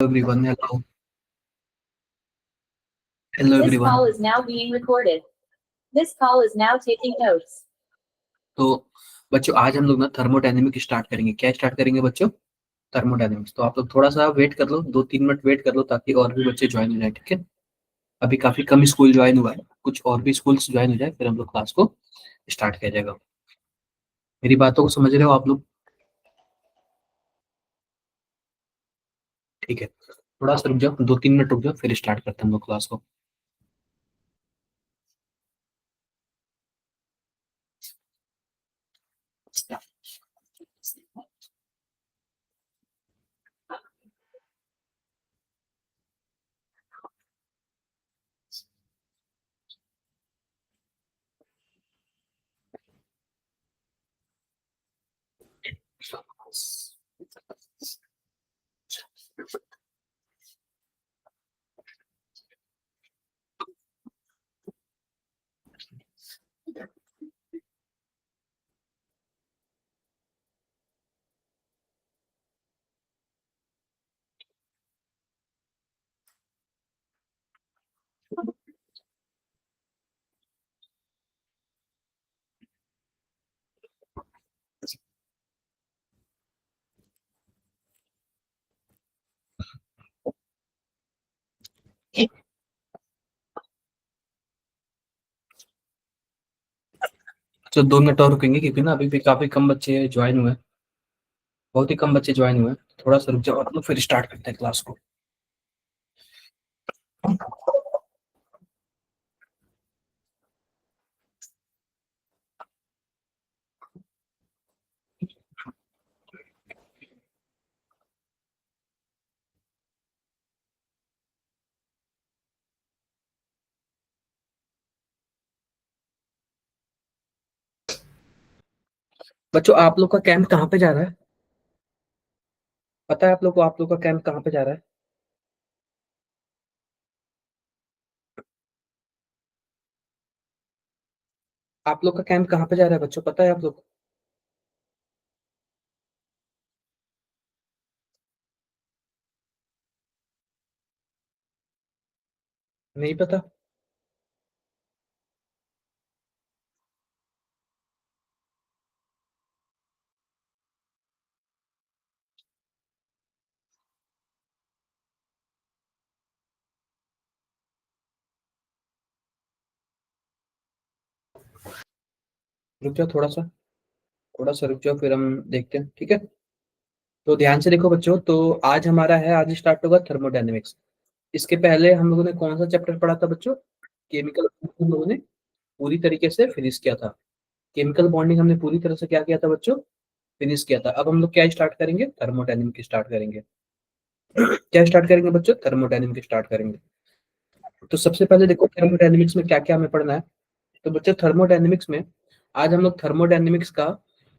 everyone. Hello. Hello This everyone. call is now being recorded. This call is now taking notes. तो बच्चों आज हम लोग ना थर्मोडायनेमिक स्टार्ट करेंगे। क्या स्टार्ट करेंगे बच्चों? थर्मोडायनेमिक्स। तो आप लोग थोड़ा सा वेट कर लो, 2-3 मिनट वेट कर लो ताकि और भी बच्चे ज्वाइन हो जाए। ठीक है, अभी काफी कम स्कूल ज्वाइन हुआ है, कुछ और भी स्कूल्स ज्वाइन हो जाए फिर हम लोग क्लास को स्टार्ट किया जाएगा। मेरी बातों को समझ रहे हो आप लोग? ठीक है, थोड़ा सा रुक जाओ, 2-3 मिनट रुक जाओ, फिर स्टार्ट करते हैं हम लोग क्लास को। तो 2 मिनट और रुकेंगे क्योंकि ना अभी भी काफी कम बच्चे ज्वाइन हुए हैं, बहुत ही कम बच्चे ज्वाइन हुए हैं। थोड़ा सा रुक जाओ और लोग फिर स्टार्ट करते हैं क्लास को। बच्चों आप लोग का कैंप कहाँ पे जा रहा है? पता है आप लोग को आप लोग का कैंप कहाँ पे जा रहा है? आप लोग का कैंप कहाँ पे जा रहा है बच्चों, पता है आप लोग को? नहीं पता? रुक जाओ थोड़ा सा रुक जाओ, फिर हम देखते हैं। ठीक है, तो ध्यान से देखो बच्चों। तो आज हमारा है, आज स्टार्ट होगा थर्मोडायनेमिक्स। इसके पहले हम लोगों ने कौन सा चैप्टर पढ़ा था बच्चों? केमिकल हम लोगों ने पूरी तरीके से फिनिश किया था। केमिकल बॉन्डिंग हमने पूरी तरह से क्या किया था बच्चों? फिनिश किया था। अब हम लोग क्या स्टार्ट करेंगे? थर्मोडायनेमिक्स स्टार्ट करेंगे। क्या स्टार्ट करेंगे बच्चों? थर्मोडायनेमिक्स स्टार्ट करेंगे। तो सबसे पहले देखो थर्मोडायनेमिक्स में क्या क्या हमें पढ़ना है। तो बच्चों थर्मोडायनेमिक्स में आज हम लोग थर्मोडायनेमिक्स का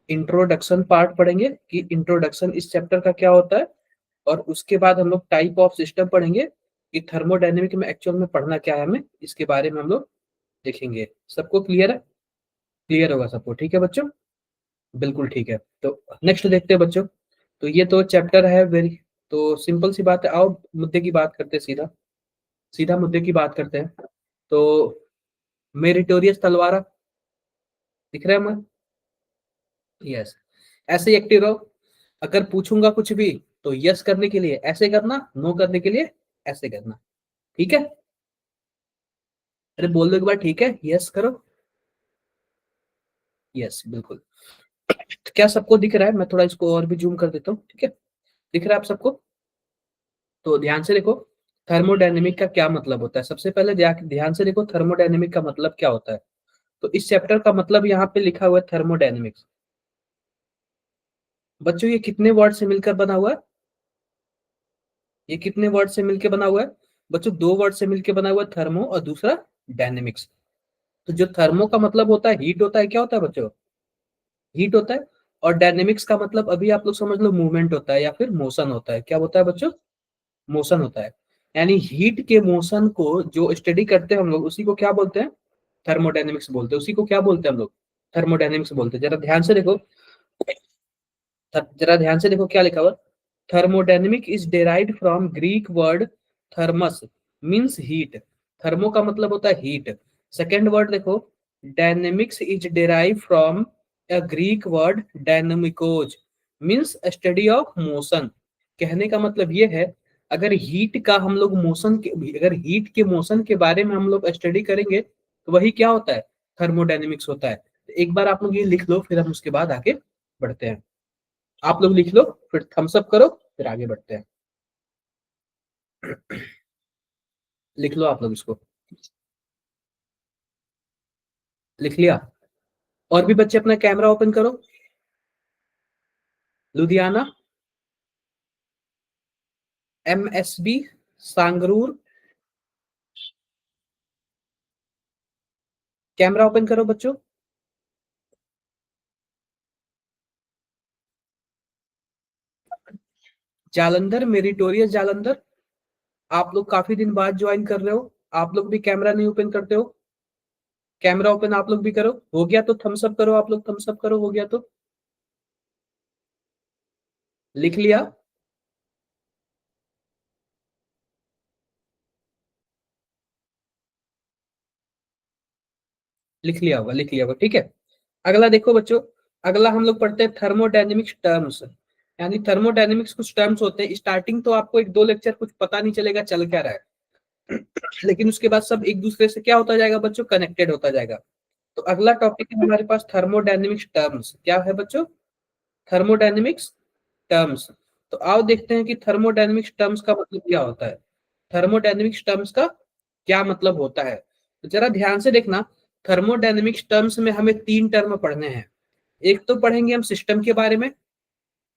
इंट्रोडक्शन पार्ट पढ़ेंगे कि इंट्रोडक्शन इस चैप्टर का क्या होता है, और उसके बाद हम लोग टाइप ऑफ सिस्टम पढ़ेंगे कि थर्मोडायनेमिक में एक्चुअल में पढ़ना क्या है, हमें इसके बारे में हम लोग देखेंगे। सबको क्लियर है? क्लियर होगा सबको? ठीक है बच्चों, बिल्कुल ठीक है। तो नेक्स्ट देखते हैं बच्चों। तो ये तो चैप्टर है वेरी, तो सिंपल सी बात है। आओ मुद्दे की बात करते हैं, सीधा सीधा मुद्दे की बात करते हैं। तो मेरिटोरियस तलवारा दिख रहा है हमें? यस, ऐसे ही एक्टिव रहो। अगर पूछूंगा कुछ भी तो यस करने के लिए ऐसे करना, नो करने के लिए ऐसे करना। ठीक है? अरे बोल दो एक बार, ठीक है, यस करो। यस बिल्कुल। तो क्या सबको दिख रहा है? मैं थोड़ा इसको और भी जूम कर देता हूँ। ठीक है, दिख रहा है आप सबको? तो ध्यान से देखो, थर्मोडायनेमिक का क्या मतलब होता है। सबसे पहले ध्यान से देखो थर्मोडायनेमिक का मतलब क्या होता है। तो इस चैप्टर का मतलब यहाँ पे लिखा हुआ है थर्मोडायनेमिक्स। बच्चों ये कितने वर्ड से मिलकर बना हुआ है? ये कितने वर्ड से मिलकर बना हुआ है बच्चों? 2 वर्ड से मिलकर बना हुआ है, थर्मो और दूसरा डायनेमिक्स। तो जो थर्मो का मतलब होता है हीट होता है, क्या होता है बच्चों? हीट होता है। और डायनेमिक्स का मतलब अभी आप लोग समझ लो मूवमेंट होता है या फिर मोशन होता है। क्या होता है बच्चों? मोशन होता है। यानी हीट के मोशन को जो स्टडी करते हैं हम लोग, उसी को क्या बोलते हैं? थर्मोडायनेमिक्स बोलते हैं। उसी को क्या बोलते हैं हम लोग? थर्मोडायनेमिक्स बोलते हैं। जरा ध्यान से देखो, जरा ध्यान से देखो क्या लिखा हुआ। Thermodynamic is derived from Greek word thermos means heat. Thermo का मतलब होता है हीट। सेकेंड वर्ड देखो, dynamics is derive from a Greek word dynamikos means study of motion. कहने का मतलब ये है, अगर हीट का हम लोग मोशन के, अगर हीट के मोशन के बारे में हम लोग स्टडी करेंगे तो वही क्या होता है, थर्मोडायनेमिक्स होता है। तो एक बार आप लोग ये लिख लो, फिर हम उसके बाद आगे बढ़ते हैं। आप लोग लिख लो, फिर थम्स अप करो, फिर आगे बढ़ते हैं। लिख लो आप लोग इसको। लिख लिया? और भी बच्चे अपना कैमरा ओपन करो। लुधियाना, एमएसबी, सांगरूर, कैमरा ओपन करो बच्चों। जालंधर, मेरिटोरियस जालंधर, आप लोग काफी दिन बाद ज्वाइन कर रहे हो, आप लोग भी कैमरा नहीं ओपन करते हो। कैमरा ओपन आप लोग भी करो। हो गया तो थम्स अप करो, आप लोग थम्स अप करो। हो गया तो लिख लिया? लिख लिया होगा, लिख लिया होगा, ठीक है। अगला देखो बच्चों, अगला हम लोग पढ़ते हैं थर्मोडायनेमिक्स टर्म्स। यानी थर्मोडायनेमिक्स कुछ टर्म्स होते हैं, स्टार्टिंग तो आपको एक दो लेक्चर कुछ पता नहीं चलेगा चल क्या रहा है, लेकिन उसके बाद सब एक दूसरे से क्या होता जाएगा बच्चों, कनेक्टेड होता जाएगा। तो अगला टॉपिक है हमारे पास थर्मोडायनेमिक्स टर्म्स। क्या है बच्चों? Thermodynamics terms. तो आओ देखते हैं कि थर्मोडायनेमिक्स टर्म्स का मतलब क्या होता है। थर्मोडायनेमिक्स टर्म्स का क्या मतलब होता है, तो जरा ध्यान से देखना। थर्मोडायनेमिक्स टर्म्स में हमें तीन टर्म पढ़ने हैं। एक तो पढ़ेंगे हम सिस्टम के बारे में,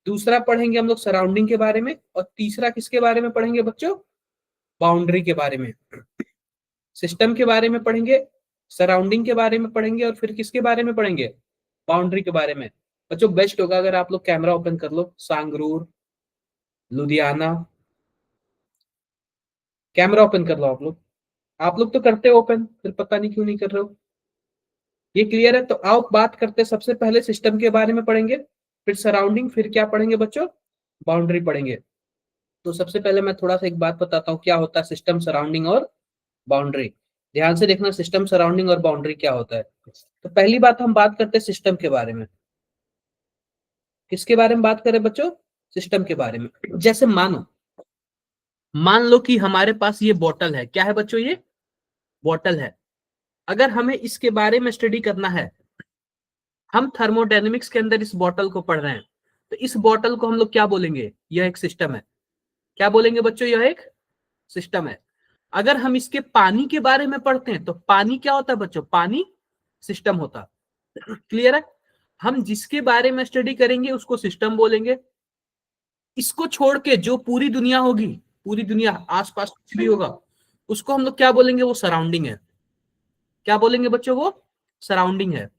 दूसरा पढ़ेंगे हम लोग सराउंडिंग के बारे में, और तीसरा किसके बारे में पढ़ेंगे बच्चों, बाउंड्री के बारे में। सिस्टम के बारे में पढ़ेंगे, सराउंडिंग के बारे में पढ़ेंगे, और फिर किसके बारे में पढ़ेंगे, बाउंड्री के बारे में। बच्चों बेस्ट होगा अगर आप लोग कैमरा ओपन कर लो। सांगरूर, लुधियाना, कैमरा ओपन कर लो आप लोग। आप लोग तो करते हो ओपन, फिर पता नहीं क्यों नहीं कर रहे हो। ये क्लियर है? तो आओ बात करते हैं। सबसे पहले सिस्टम के बारे में पढ़ेंगे, फिर सराउंडिंग, फिर क्या पढ़ेंगे बच्चों, बाउंड्री पढ़ेंगे। तो सबसे पहले मैं थोड़ा सा एक बात बताता हूँ, क्या होता है सिस्टम, सराउंडिंग और बाउंड्री। ध्यान से देखना, सिस्टम, सराउंडिंग और बाउंड्री क्या होता है। तो पहली बात हम बात करते हैं सिस्टम के बारे में। किसके बारे में बात करें बच्चों, सिस्टम के बारे में। जैसे मान लो कि हमारे पास ये बॉटल है। क्या है बच्चों, ये बॉटल है। अगर हमें इसके बारे में स्टडी करना है, हम थर्मोडायनेमिक्स के अंदर इस बॉटल को पढ़ रहे हैं, तो इस बॉटल को हम लोग क्या बोलेंगे, यह एक सिस्टम है। क्या बोलेंगे बच्चों, यह एक सिस्टम है। अगर हम इसके पानी के बारे में पढ़ते हैं, तो पानी क्या होता है बच्चों, पानी सिस्टम होता है। क्लियर है? हम जिसके बारे में स्टडी करेंगे उसको सिस्टम बोलेंगे। इसको छोड़ के जो पूरी दुनिया होगी, पूरी दुनिया आसपास कुछ भी होगा, उसको हम लोग क्या बोलेंगे, वो सराउंडिंग है। क्या बोलेंगे बच्चों, वो सराउंडिंग है।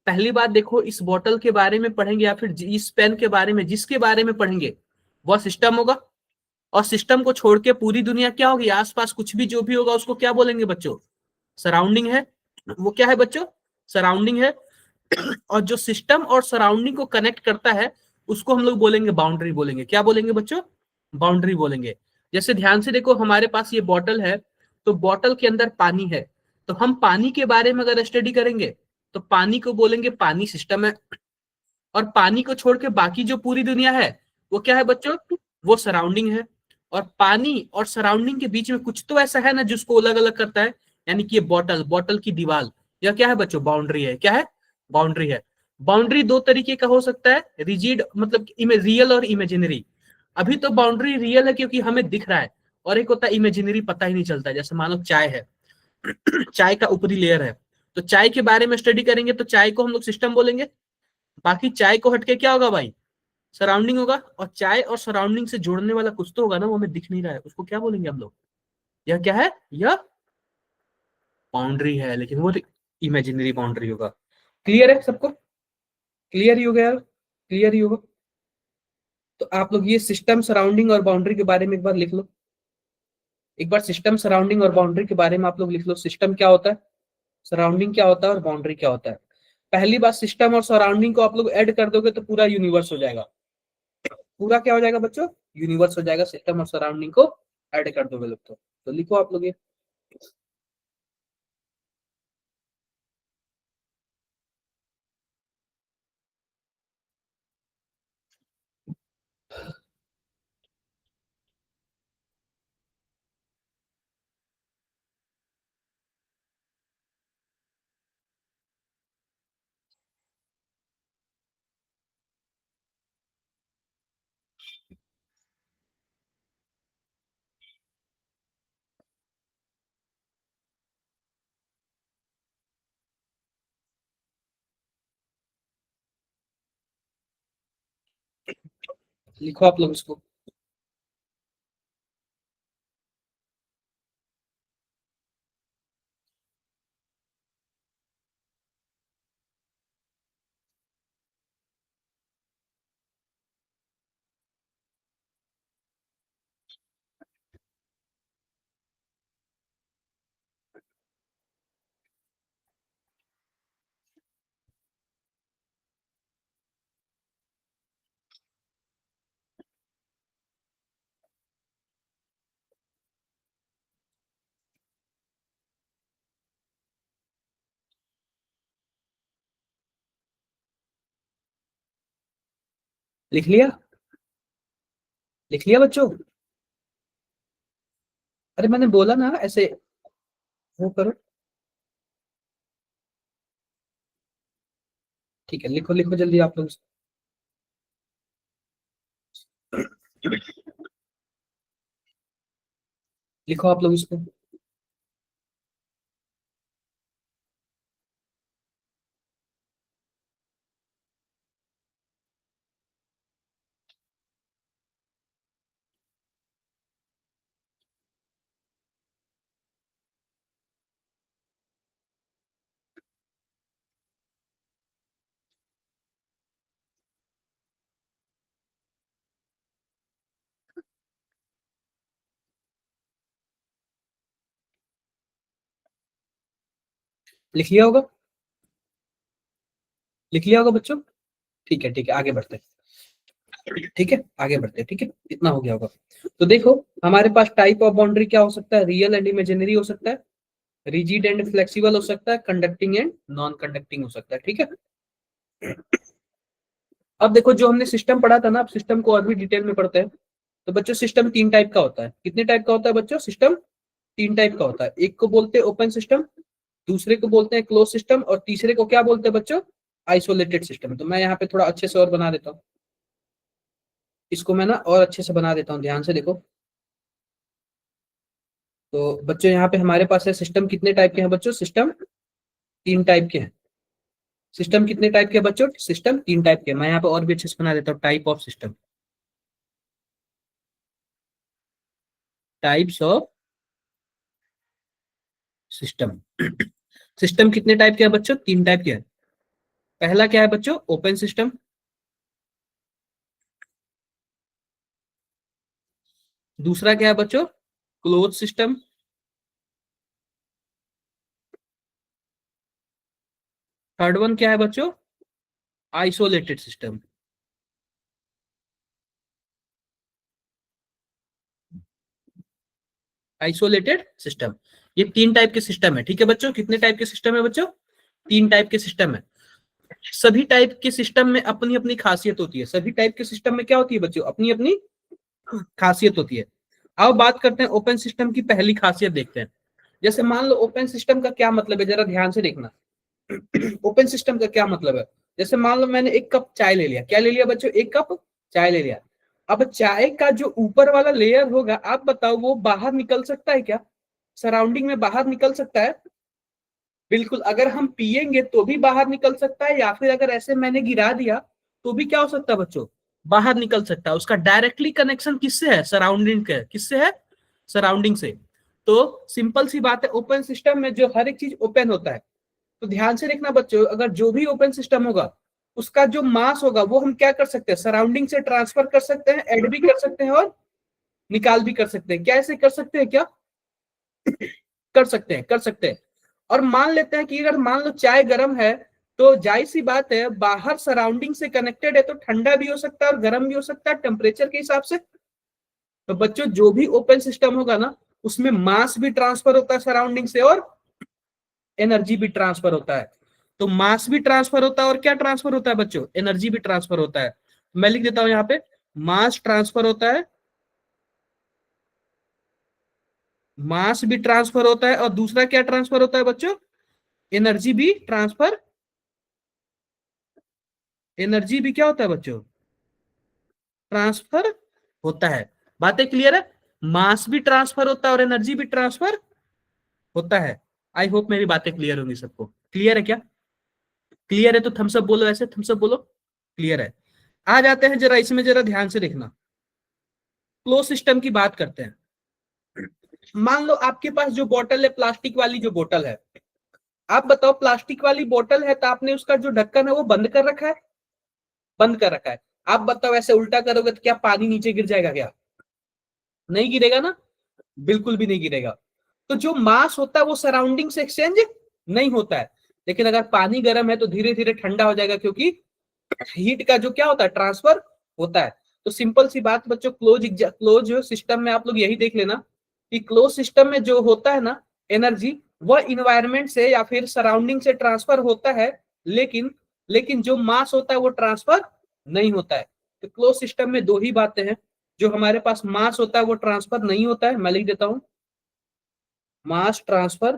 पहली बात देखो, इस बॉटल के बारे में पढ़ेंगे या फिर इस पेन के बारे में, जिसके बारे में पढ़ेंगे वह सिस्टम होगा। और सिस्टम को छोड़ के पूरी दुनिया क्या होगी, आसपास कुछ भी जो भी होगा उसको क्या बोलेंगे बच्चों, सराउंडिंग है। वो क्या है बच्चों, सराउंडिंग है। और जो सिस्टम और सराउंडिंग को कनेक्ट करता है उसको हम लोग बोलेंगे बाउंड्री बोलेंगे। क्या बोलेंगे बच्चों, बाउंड्री बोलेंगे। जैसे ध्यान से देखो, हमारे पास ये बॉटल है, तो बॉटल के अंदर पानी है। तो हम पानी के बारे में अगर स्टडी करेंगे तो पानी को बोलेंगे पानी सिस्टम है। और पानी को छोड़ के बाकी जो पूरी दुनिया है वो क्या है बच्चों, वो सराउंडिंग है। और पानी और सराउंडिंग के बीच में कुछ तो ऐसा है ना जिसको अलग अलग करता है, यानी कि ये बॉटल, बॉटल की दीवार, यह क्या है बच्चों, बाउंड्री है। क्या है, बाउंड्री है। बाउंड्री दो तरीके का हो सकता है, रिजिड मतलब रियल और इमेजिनरी। अभी तो बाउंड्री रियल है क्योंकि हमें दिख रहा है, और एक होता है इमेजिनरी, पता ही नहीं चलता है। जैसे मानो चाय है, चाय का ऊपरी लेयर है, तो चाय के बारे में स्टडी करेंगे तो चाय को हम लोग सिस्टम बोलेंगे। बाकी चाय को हटके क्या होगा भाई, सराउंडिंग होगा। और चाय और सराउंडिंग से जोड़ने वाला कुछ तो होगा ना, वो हमें दिख नहीं रहा है, उसको क्या बोलेंगे हम लोग, यह क्या है, यह बाउंड्री है, लेकिन वो इमेजिनरी बाउंड्री होगा। क्लियर है सबको, क्लियर ही हो गया यार, क्लियर ही होगा। तो आप लोग ये सिस्टम, सराउंडिंग और बाउंड्री के बारे में एक बार लिख लो। एक बार सिस्टम, सराउंडिंग और बाउंड्री के बारे में आप लोग लिख लो। सिस्टम क्या होता है, सराउंडिंग क्या होता है, और बाउंड्री क्या होता है। पहली बात, सिस्टम और सराउंडिंग को आप लोग ऐड कर दोगे तो पूरा यूनिवर्स हो जाएगा। पूरा क्या हो जाएगा बच्चों, यूनिवर्स हो जाएगा, सिस्टम और सराउंडिंग को ऐड कर दोगे लोग तो लिखो आप लोग ये। लिखो आप लोग इसको। लिख लिया? लिख लिया बच्चों? अरे मैंने बोला ना ऐसे वो करो। ठीक है, लिखो लिखो जल्दी आप लोग। लिखो आप लोग इसको। लिख लिया होगा? लिख लिया होगा बच्चों? ठीक है आगे बढ़ते हैं। ठीक है आगे बढ़ते हैं। ठीक है, इतना हो गया होगा। तो देखो हमारे पास टाइप ऑफ बाउंड्री क्या हो सकता है, रियल एंड इमेजिनरी हो सकता है, रिजिड एंड फ्लेक्सिबल हो सकता है, कंडक्टिंग एंड नॉन कंडक्टिंग हो सकता है। ठीक है, अब देखो जो हमने सिस्टम पढ़ा था ना, अब सिस्टम को और भी डिटेल में पढ़ते हैं। तो बच्चों सिस्टम तीन टाइप का होता है। कितने टाइप का होता है बच्चों सिस्टम? तीन टाइप का होता है। एक को बोलते हैं ओपन सिस्टम, दूसरे को बोलते हैं क्लोज सिस्टम, और तीसरे को क्या बोलते हैं बच्चों? Isolated system. तो मैं यहाँ पे थोड़ा अच्छे से और बना देता हूँ इसको, मैं ना और अच्छे से बना देता हूँ, ध्यान से देखो। तो बच्चों यहाँ पे हमारे पास है सिस्टम कितने टाइप के हैं बच्चों? सिस्टम तीन टाइप के हैं। सिस्टम कितने टाइप के हैं बच्चों? सिस्टम तीन टाइप के। मैं यहाँ पे और भी अच्छे से बना देता हूँ, type of system. Types of system. System कितने टाइप के हैं बच्चों? तीन टाइप के हैं। पहला क्या है बच्चों? Open system. दूसरा क्या है बच्चों? Close system. थर्ड वन क्या है बच्चों? Isolated system. Isolated system. ये तीन टाइप के सिस्टम है। ठीक है बच्चों, कितने टाइप के सिस्टम है बच्चों? तीन टाइप के सिस्टम है। सभी टाइप के सिस्टम में अपनी अपनी खासियत होती है। सभी टाइप के सिस्टम में क्या होती है बच्चों? अपनी अपनी खासियत होती है। अब बात करते हैं ओपन सिस्टम की। पहली खासियत देखते हैं। जैसे मान लो ओपन सिस्टम का क्या मतलब है, जरा ध्यान से देखना। ओपन सिस्टम का क्या मतलब है? जैसे मान लो मैंने एक कप चाय ले लिया। क्या ले लिया बच्चों? एक कप चाय ले लिया। अब चाय का जो ऊपर वाला लेयर होगा, आप बताओ वो बाहर निकल सकता है क्या? सराउंडिंग में बाहर निकल सकता है? बिल्कुल, अगर हम पिएंगे तो भी बाहर निकल सकता है, या फिर अगर ऐसे मैंने गिरा दिया तो भी क्या हो सकता है बच्चों? बाहर निकल सकता है। उसका डायरेक्टली कनेक्शन किससे है? सराउंडिंग के। किससे है? सराउंडिंग से। तो सिंपल सी बात है, ओपन सिस्टम में जो हर एक चीज ओपन होता है। तो ध्यान से देखना बच्चों, अगर जो भी ओपन सिस्टम होगा उसका जो मास होगा वो हम क्या कर सकते हैं? सराउंडिंग से ट्रांसफर कर सकते हैं, ऐड भी कर सकते हैं और निकाल भी कर सकते हैं। क्या ऐसे कर सकते हैं क्या? कर सकते हैं, कर सकते हैं। और मान लेते हैं कि अगर मान लो चाय गर्म है, तो जाहिर सी बात है बाहर सराउंडिंग से कनेक्टेड है, तो ठंडा भी हो सकता है और गर्म भी हो सकता है टेम्परेचर के हिसाब से। तो बच्चों जो भी ओपन सिस्टम होगा ना, उसमें मास भी ट्रांसफर होता है सराउंडिंग से और एनर्जी भी ट्रांसफर होता है। तो मास भी ट्रांसफर होता है और क्या ट्रांसफर होता है बच्चों, एनर्जी भी ट्रांसफर होता है। मैं लिख देता हूं यहाँ पे, मास ट्रांसफर होता है, मास भी ट्रांसफर होता है, और दूसरा क्या ट्रांसफर होता है बच्चों, एनर्जी भी ट्रांसफर, एनर्जी भी क्या होता है बच्चों, ट्रांसफर होता है। बातें क्लियर है? मास भी ट्रांसफर होता है और एनर्जी भी ट्रांसफर होता है। आई होप मेरी बातें क्लियर होंगी सबको। क्लियर है क्या? क्लियर है तो थम्स अप बोलो, ऐसे थम्स अप बोलो। क्लियर है। आ जाते हैं जरा इसमें, जरा ध्यान से देखना। क्लोज सिस्टम की बात करते हैं। मान लो आपके पास जो बोतल है, प्लास्टिक वाली जो बोतल है, आप बताओ प्लास्टिक वाली बोतल है तो आपने उसका जो ढक्कन है वो बंद कर रखा है, बंद कर रखा है। आप बताओ ऐसे उल्टा करोगे तो क्या पानी नीचे गिर जाएगा क्या? नहीं गिरेगा ना, बिल्कुल भी नहीं गिरेगा। तो जो मास होता है वो सराउंडिंग से एक्सचेंज नहीं होता है, लेकिन अगर पानी गर्म है तो धीरे धीरे ठंडा हो जाएगा, क्योंकि हीट का जो क्या होता है, ट्रांसफर होता है। तो सिंपल सी बात बच्चों, क्लोज सिस्टम में आप लोग यही देख लेना कि क्लोज सिस्टम में जो होता है ना एनर्जी, वह इन्वायरमेंट से या फिर सराउंडिंग से ट्रांसफर होता है, लेकिन लेकिन जो मास होता है वो ट्रांसफर नहीं होता है। तो क्लोज सिस्टम में दो ही बातें हैं, जो हमारे पास मास होता है वो ट्रांसफर नहीं होता है। मैं लिख देता हूं, मास ट्रांसफर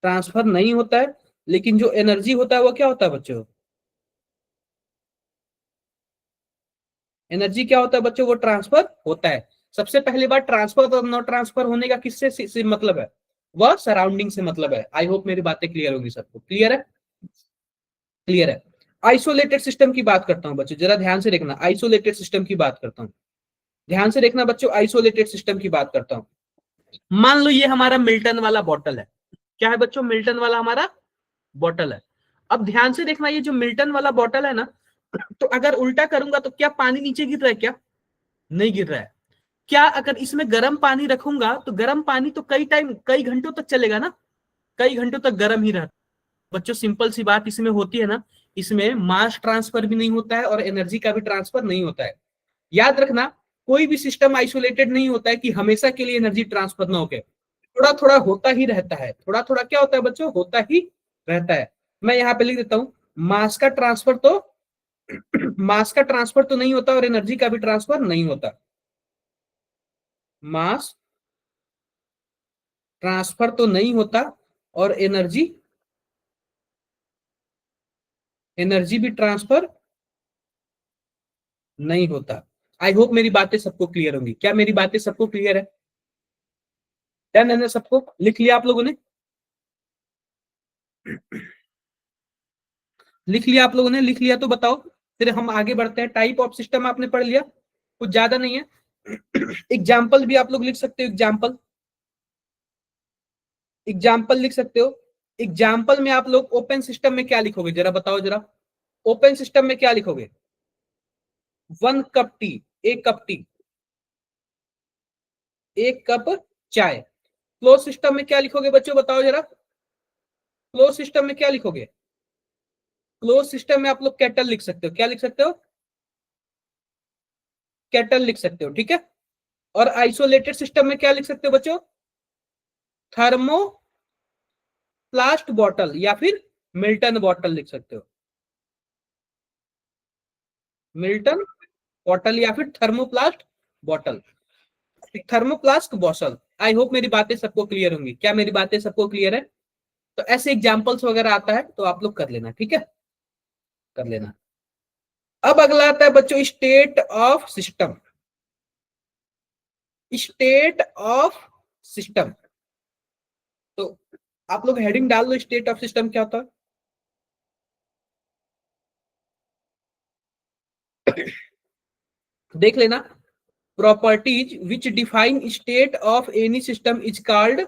ट्रांसफर नहीं होता है, लेकिन जो एनर्जी होता है वो क्या होता है बच्चों, एनर्जी क्या होता है बच्चों, वो ट्रांसफर होता है। सबसे पहली बात, ट्रांसफर और नॉट ट्रांसफर होने का किससे से मतलब है, वह सराउंडिंग से मतलब है। आई होप मेरी बातें क्लियर होगी सबको। क्लियर है? क्लियर है। आइसोलेटेड सिस्टम की बात करता हूं बच्चों, जरा ध्यान से देखना। आइसोलेटेड सिस्टम की बात करता हूं, ध्यान से देखना बच्चों। आइसोलेटेड सिस्टम की बात करता हूं। मान लो ये हमारा मिल्टन वाला बॉटल है। क्या है बच्चों, मिल्टन वाला हमारा बॉटल है। अब ध्यान से देखना, ये जो मिल्टन वाला बॉटल है ना, तो अगर उल्टा करूंगा तो क्या पानी नीचे गिर रहा है क्या? नहीं गिर रहा है। क्या अगर इसमें गर्म पानी रखूंगा तो गर्म पानी तो कई घंटों तक चलेगा ना, कई घंटों तक गर्म ही रहता। बच्चों सिंपल सी बात इसमें होती है ना, इसमें मास ट्रांसफर भी नहीं होता है और एनर्जी का भी ट्रांसफर नहीं होता है। याद रखना, कोई भी सिस्टम आइसोलेटेड नहीं होता है कि हमेशा के लिए एनर्जी ट्रांसफर ना होके, थोड़ा थोड़ा होता ही रहता है। थोड़ा थोड़ा क्या होता है बच्चों, होता ही रहता है। मैं यहाँ पे लिख देता हूं, मास का ट्रांसफर तो मास का ट्रांसफर तो नहीं होता और एनर्जी का भी ट्रांसफर नहीं होता। मास ट्रांसफर तो नहीं होता और एनर्जी एनर्जी भी ट्रांसफर नहीं होता। आई होप मेरी बातें सबको क्लियर होंगी। क्या मेरी बातें सबको क्लियर है? डन है ना सबको? लिख लिया आप लोगों ने? लिख लिया आप लोगों ने? लिख लिया तो बताओ, फिर हम आगे बढ़ते हैं। टाइप ऑफ सिस्टम आपने पढ़ लिया, कुछ ज्यादा नहीं है। एग्जाम्पल भी आप लोग लिख सकते हो, एग्जाम्पल, एग्जाम्पल लिख सकते हो। एग्जाम्पल में आप लोग ओपन सिस्टम में क्या लिखोगे, जरा बताओ जरा। ओपन सिस्टम में क्या लिखोगे? 1 cup T, 1 cup T, 1 cup चाय। क्लोज सिस्टम में क्या लिखोगे बच्चों, बताओ जरा। क्लोज सिस्टम में क्या लिखोगे? क्लोज सिस्टम में आप लोग केटल लिख सकते हो। क्या लिख सकते हो? केटल लिख सकते हो, ठीक है। और आइसोलेटेड सिस्टम में क्या लिख सकते हो बच्चों? थर्मो प्लास्ट बॉटल या फिर मिल्टन बॉटल लिख सकते हो। मिल्टन बॉटल या फिर thermoplast bottle, thermoplast bottle. I hope मेरी बातें सबको क्लियर होंगी। क्या मेरी बातें सबको क्लियर है? तो ऐसे एग्जांपल्स वगैरह आता है तो आप लोग कर लेना, ठीक है, कर लेना। अब अगला आता है बच्चों, state of system. State of system, तो आप लोग हेडिंग डाल लो, स्टेट ऑफ सिस्टम क्या होता है। देख लेना। Properties which define state of any system is called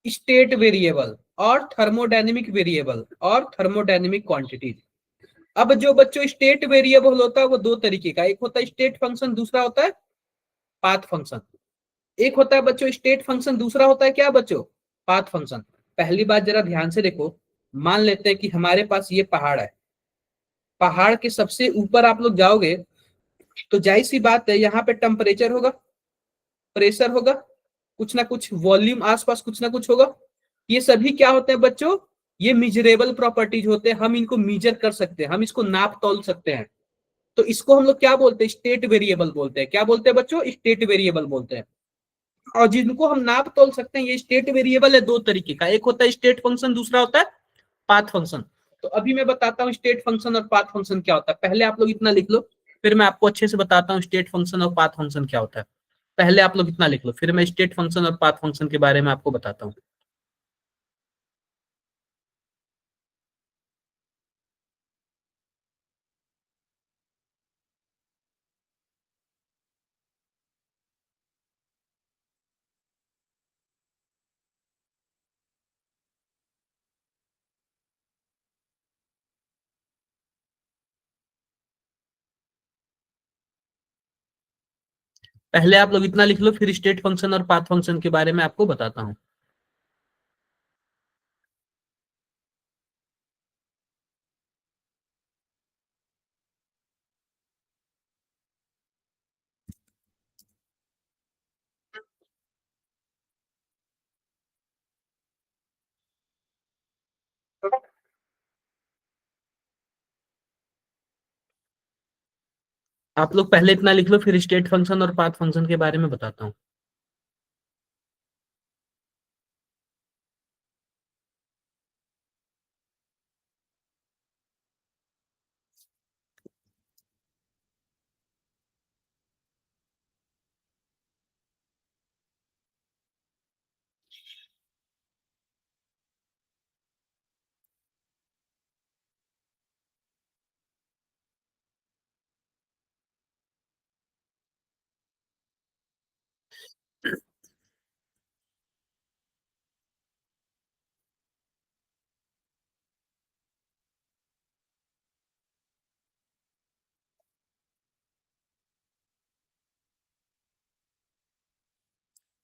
state variable और थर्मोडायनेमिक वेरिएबल और थर्मोडायनेमिक क्वांटिटीज। अब जो बच्चों स्टेट वेरिएबल होता है वो दो तरीके का, एक होता है स्टेट फंक्शन, दूसरा होता है पाथ फंक्शन। एक होता है बच्चों स्टेट फंक्शन, दूसरा होता है क्या बच्चों, पाथ फंक्शन। पहली बात जरा ध्यान से देखो, मान लेते हैं कि हमारे पास ये पहाड़ है, पहाड़ के सबसे ऊपर आप लोग जाओगे तो जाहिर सी बात है यहाँ पे टेम्परेचर होगा, प्रेशर होगा, कुछ ना कुछ वॉल्यूम आसपास कुछ ना कुछ होगा। ये सभी क्या होते हैं बच्चों, ये मेजरेबल प्रॉपर्टीज होते हैं, हम इनको मेजर कर सकते हैं, हम इसको नाप तोल सकते हैं। तो इसको हम लोग क्या बोलते हैं, स्टेट वेरिएबल बोलते हैं। क्या बोलते हैं बच्चों, स्टेट वेरिएबल बोलते हैं। और जिनको हम नाप तोल सकते हैं ये स्टेट वेरिएबल है दो तरीके का, एक होता है स्टेट फंक्शन, दूसरा होता है पाथ फंक्शन। तो अभी मैं बताता हूँ स्टेट फंक्शन और पाथ फंक्शन क्या होता है। पहले आप लोग इतना लिख लो, फिर मैं आपको अच्छे से बताता हूँ स्टेट फंक्शन और पाथ फंक्शन क्या होता है। पहले आप लोग इतना लिख लो, फिर मैं स्टेट फंक्शन और पाथ फंक्शन के बारे में आपको बताता हूँ। पहले आप लोग इतना लिख लो, फिर स्टेट फंक्शन और पाथ फंक्शन के बारे में आपको बताता हूँ। आप लोग पहले इतना लिख लो, फिर स्टेट फंक्शन और पाथ फंक्शन के बारे में बताता हूँ।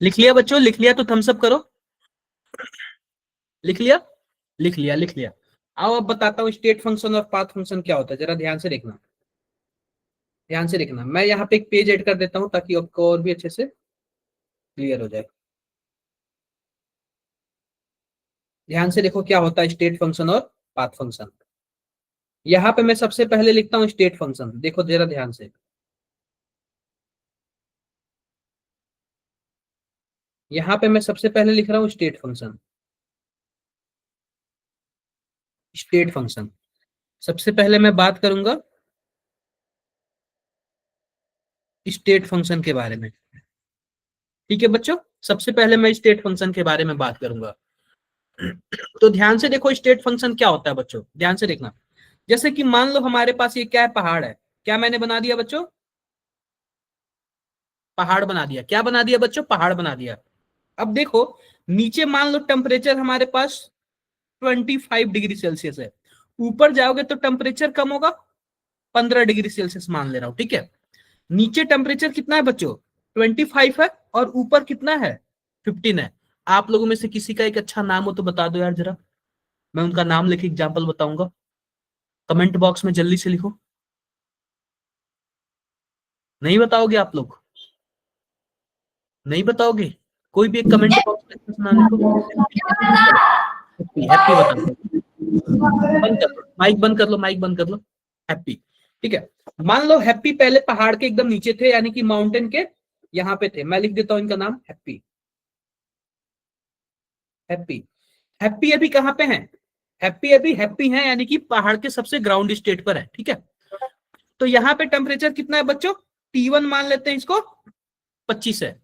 लिख लिया बच्चों, लिख लिया तो थम्स अप करो। लिख लिया, लिख लिया, लिख लिया। आओ अब बताता हूँ स्टेट फंक्शन और पाथ फंक्शन क्या होता है, जरा ध्यान से देखना, ध्यान से देखना। मैं यहाँ पे एक पेज ऐड कर देता हूँ ताकि आपको और भी अच्छे से क्लियर हो जाए। ध्यान से देखो क्या होता है स्टेट फंक्शन और पाथ फंक्शन। यहाँ पे मैं सबसे पहले लिखता हूँ स्टेट फंक्शन, देखो जरा ध्यान से। यहाँ पे मैं सबसे पहले लिख रहा हूँ स्टेट फंक्शन, स्टेट फंक्शन। सबसे पहले मैं बात करूंगा स्टेट फंक्शन के बारे में। ठीक है बच्चों, सबसे पहले मैं स्टेट फंक्शन के बारे में बात करूंगा। तो ध्यान से देखो स्टेट फंक्शन क्या होता है बच्चों, ध्यान से देखना। जैसे कि मान लो हमारे पास ये क्या है, पहाड़ है। क्या मैंने बना दिया बच्चों, पहाड़ बना दिया। क्या बना दिया बच्चों, पहाड़ बना दिया। अब देखो नीचे मान लो टेम्परेचर हमारे पास 25 डिग्री सेल्सियस है, ऊपर जाओगे तो टेम्परेचर कम होगा, 15 डिग्री सेल्सियस मान ले रहा हूं, ठीक है। नीचे टेम्परेचर कितना है बच्चों, 25 है, और ऊपर कितना है, 15 है। आप लोगों में से किसी का एक अच्छा नाम हो तो बता दो यार जरा, मैं उनका नाम लेके एग्जाम्पल बताऊंगा। कमेंट बॉक्स में जल्दी से लिखो। नहीं बताओगे आप लोग, नहीं बताओगे, कोई भी एक कमेंट बॉक्स में अच्छा नाम लिखो। हैप्पी, हैप्पी बता दो। बंद कर लो माइक, बंद कर लो माइक, बंद कर लो। हैप्पी, ठीक है। मान लो हैप्पी पहले पहाड़ के एकदम नीचे थे, यानी कि माउंटेन के यहाँ पे थे। मैं लिख देता हूं इनका नाम हैप्पी। हैप्पी, हैप्पी अभी कहाँ पे है, हैप्पी अभी हैप्पी है यानी कि पहाड़ के सबसे ग्राउंड स्टेट पर है, ठीक है। तो यहाँ पे टेम्परेचर कितना है बच्चों, T1 मान लेते हैं इसको, 25 है।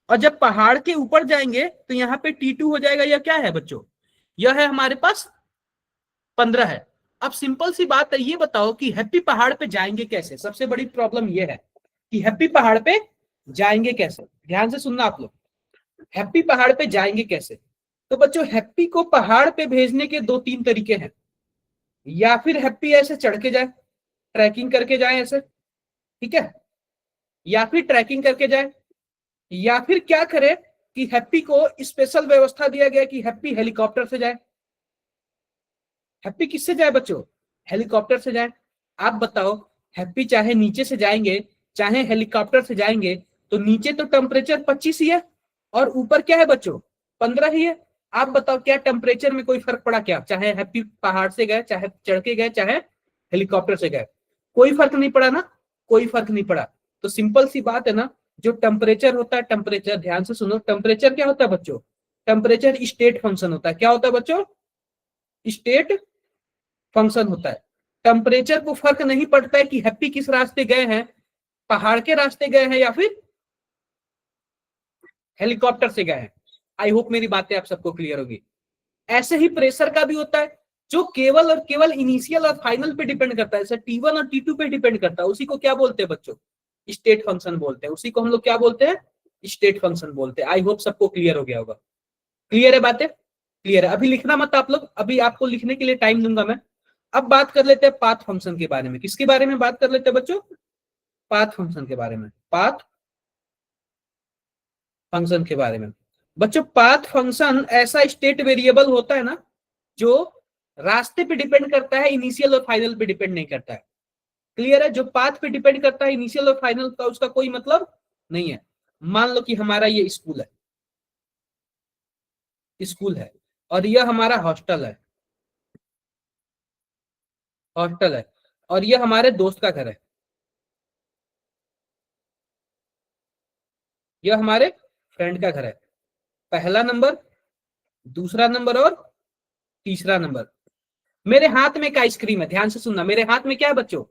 और जब पहाड़ के ऊपर जाएंगे तो यहाँ पे T2 हो जाएगा। यह क्या है बच्चों, यह है हमारे पास 15 है। अब सिंपल सी बात है, ये बताओ कि हैप्पी पहाड़ पे जाएंगे कैसे। सबसे बड़ी प्रॉब्लम यह है कि हैप्पी पहाड़ पे जाएंगे कैसे। ध्यान से सुनना आप लोग, हैप्पी पहाड़ पे जाएंगे कैसे। तो बच्चों हैप्पी को पहाड़ पे भेजने के दो तीन तरीके हैं। या फिर हैप्पी ऐसे चढ़ के जाए, ट्रैकिंग करके जाए ऐसे, ठीक है, या फिर ट्रैकिंग करके जाए, या फिर क्या करे कि हैप्पी को स्पेशल व्यवस्था दिया गया कि हैप्पी हेलीकॉप्टर से जाए। हैप्पी किससे जाए बच्चों, हेलीकॉप्टर से जाए। आप बताओ हैप्पी चाहे नीचे से जाएंगे, चाहे हेलीकॉप्टर से जाएंगे तो नीचे तो टेम्परेचर 25 ही है और ऊपर क्या है बच्चों 15 ही है। आप बताओ क्या टेम्परेचर में कोई फर्क पड़ा क्या, चाहे हैप्पी पहाड़ से गए, चाहे चढ़ के गए, चाहे हेलीकॉप्टर से गए, कोई फर्क नहीं पड़ा ना, कोई फर्क नहीं पड़ा। तो सिंपल सी बात है ना, जो टेम्परेचर होता है, टेम्परेचर ध्यान से सुनो, टेम्परेचर क्या होता है बच्चों, टेम्परेचर स्टेट फंक्शन होता है। क्या होता है बच्चों, स्टेट फंक्शन होता है। टेम्परेचर को फर्क नहीं पड़ता है कि हैप्पी किस रास्ते गए हैं, पहाड़ के रास्ते गए हैं या फिर हेलीकॉप्टर से गए हैं। आई होप मेरी बातें आप सबको क्लियर होगी। ऐसे ही प्रेशर का भी होता है, जो केवल और केवल इनिशियल और फाइनल पे डिपेंड करता है, जैसे T1 और T2 पे डिपेंड करता है, उसी को क्या बोलते हैं बच्चों, स्टेट फंक्शन बोलते हैं। उसी को हम लोग क्या बोलते हैं, स्टेट फंक्शन बोलते हैं। आई होप सबको क्लियर हो गया होगा। क्लियर है बातें, क्लियर है। अभी लिखना मत आप लोग, अभी आपको लिखने के लिए टाइम दूंगा मैं। अब बात कर लेते हैं पाथ फंक्शन के बारे में। किसके बारे में बात कर लेते हैं बच्चों, पाथ फंक्शन के बारे में, पाथ फंक्शन के बारे में। बच्चों पाथ फंक्शन ऐसा स्टेट वेरिएबल होता है ना, जो रास्ते पे डिपेंड करता है, इनिशियल और फाइनल पे डिपेंड नहीं करता है। क्लियर है, जो पाथ पे डिपेंड करता है इनिशियल और फाइनल का, उसका कोई मतलब नहीं है। मान लो कि हमारा ये स्कूल है, स्कूल है, और यह हमारा हॉस्टल है, हॉस्टल है, और यह हमारे दोस्त का घर है, यह हमारे फ्रेंड का घर है। पहला नंबर, दूसरा नंबर और तीसरा नंबर। मेरे हाथ में एक आइसक्रीम है, ध्यान से सुनना, मेरे हाथ में क्या है बच्चों,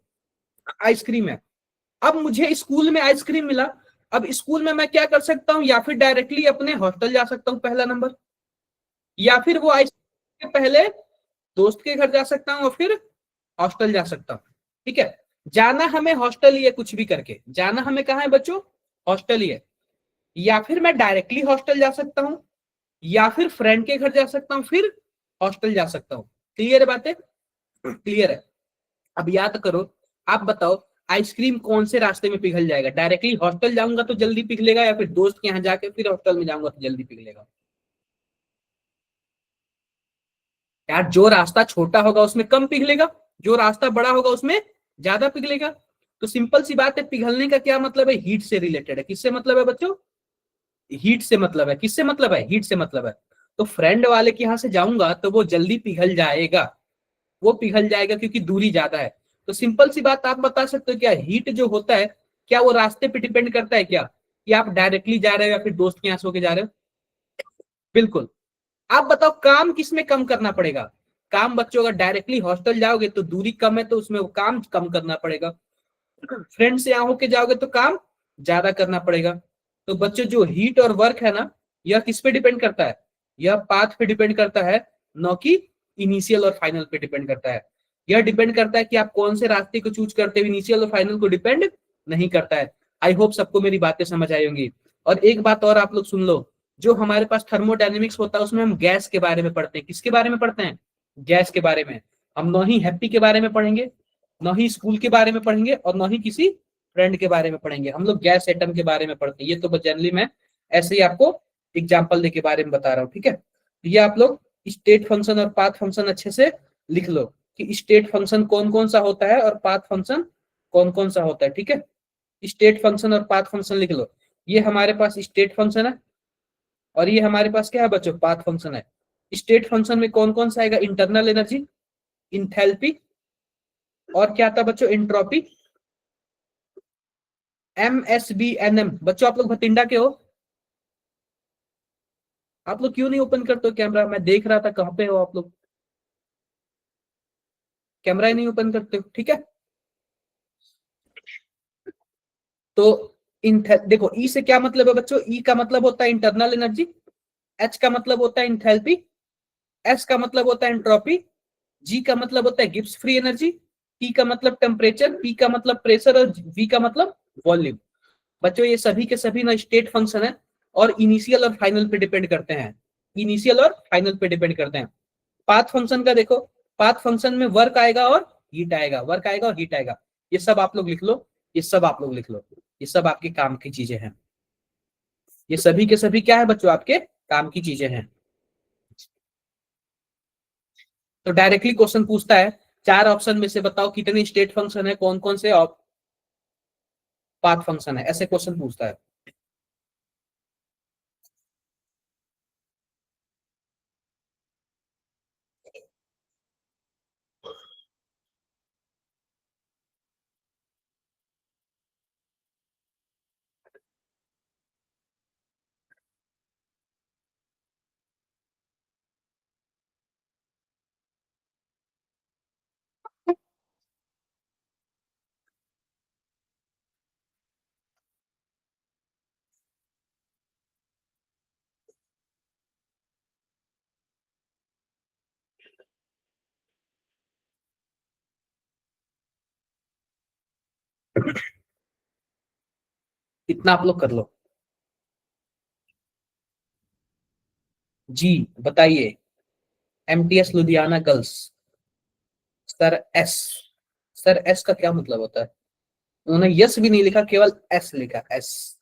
आइसक्रीम है। अब मुझे स्कूल में आइसक्रीम मिला, अब स्कूल में मैं क्या कर सकता हूँ, या फिर डायरेक्टली अपने हॉस्टल जा सकता हूँ, पहला नंबर, या फिर वो आइसक्रीम के पहले दोस्त के घर जा सकता हूँ और फिर हॉस्टल जा सकता हूँ। ठीक है, जाना हमें हॉस्टल ही है, कुछ भी करके जाना हमें कहाँ है बच्चों, हॉस्टल ही है। या फिर मैं डायरेक्टली हॉस्टल जा सकता हूँ, या फिर फ्रेंड के घर जा सकता हूँ, फिर हॉस्टल जा सकता हूँ। क्लियर है बातें, क्लियर है। अब याद करो, आप बताओ आइसक्रीम कौन से रास्ते में पिघल जाएगा, डायरेक्टली हॉस्टल जाऊंगा तो जल्दी पिघलेगा, या फिर दोस्त के यहाँ जाके फिर हॉस्टल में जाऊंगा तो जल्दी पिघलेगा। यार जो रास्ता छोटा होगा उसमें कम पिघलेगा, जो रास्ता बड़ा होगा उसमें ज्यादा पिघलेगा। तो सिंपल सी बात है, पिघलने का क्या मतलब है, हीट से रिलेटेड है। किससे मतलब है बच्चों, हीट से मतलब है। किससे मतलब है, हीट से मतलब है। तो फ्रेंड वाले के यहाँ से जाऊंगा तो वो जल्दी पिघल जाएगा, वो पिघल जाएगा क्योंकि दूरी ज्यादा है। तो सिंपल सी बात आप बता सकते हो क्या, हीट जो होता है क्या वो रास्ते पे डिपेंड करता है क्या, कि आप डायरेक्टली जा रहे हो या फिर दोस्त के यहाँ सो के जा रहे हो। बिल्कुल। आप बताओ काम किस में कम करना पड़ेगा, काम बच्चों अगर डायरेक्टली हॉस्टल जाओगे तो दूरी कम है तो उसमें वो काम कम करना पड़ेगा, फ्रेंड से यहाँ होके जाओगे तो काम ज्यादा करना पड़ेगा। तो बच्चों जो हीट और वर्क है ना, यह किस पे डिपेंड करता है, यह पाथ पे डिपेंड करता है, न कि इनिशियल और फाइनल पे डिपेंड करता है। यह डिपेंड करता है कि आप कौन से रास्ते को चूज करते हो, इनिशियल और फाइनल को डिपेंड नहीं करता है। आई होप सबको मेरी बातें समझ आई होंगी। और एक बात और आप लोग सुन लो, जो हमारे पास थर्मोडायनेमिक्स होता है उसमें हम गैस के बारे में पढ़ते हैं। किसके बारे में पढ़ते हैं, गैस के बारे में। हम न ही हैप्पी के बारे में पढ़ेंगे, न ही स्कूल के बारे में पढ़ेंगे, और न ही किसी फ्रेंड के बारे में पढ़ेंगे। हम लोग गैस एटम के बारे में पढ़ते हैं। ये तो जनरली मैं ऐसे ही आपको एग्जाम्पल दे के बारे में बता रहा हूँ। ठीक है, ये आप लोग स्टेट फंक्शन और पाथ फंक्शन अच्छे से लिख लो कि स्टेट फंक्शन कौन कौन सा होता है और पाथ फंक्शन कौन कौन सा होता है। ठीक है, स्टेट फंक्शन और पाथ फंक्शन लिख लो। ये हमारे पास स्टेट फंक्शन है और ये हमारे पास क्या है बच्चों, पाथ फंक्शन है। स्टेट फंक्शन में कौन कौन सा आएगा, इंटरनल एनर्जी, इंथैल्पी, और क्या था बच्चों, एंट्रोपी, MSBNM। बच्चों आप लोग भटिंडा के हो, आप लोग क्यों नहीं ओपन करते हो कैमरा, मैं देख रहा था कहाँ पे हो आप लोग, कैमरा ही नहीं ओपन करते हो। ठीक है, तो देखो ई से क्या मतलब है बच्चों, ई का मतलब होता है इंटरनल एनर्जी, एच का मतलब होता है इंथैल्पी, एस का मतलब होता है एंट्रोपी, जी का मतलब होता है गिब्स फ्री एनर्जी, टी का मतलब टेम्परेचर, पी का मतलब प्रेशर, और वी का मतलब वॉल्यूम। बच्चों ये सभी के सभी ना स्टेट फंक्शन है और इनिशियल और फाइनल पे डिपेंड करते हैं, इनिशियल और फाइनल पे डिपेंड करते हैं। पाथ फंक्शन का देखो, पाथ फंक्शन में वर्क आएगा और हीट आएगा, वर्क आएगा और हीट आएगा। ये सब आप लोग लिख लो, ये सब आप लोग लिख लो, ये सब आपके काम की चीजें हैं। ये सभी के सभी क्या है बच्चों, आपके काम की चीजें हैं। तो डायरेक्टली क्वेश्चन पूछता है चार ऑप्शन में से बताओ कितने स्टेट फंक्शन है, कौन कौन से पाथ फंक्शन है, ऐसे क्वेश्चन पूछता है। इतना आप लोग कर लो। जी बताइए। MTS Ludhiana girls. Sir S. Sir S का क्या मतलब होता है? उन्होंने यस भी नहीं लिखा, केवल एस लिखा, एस।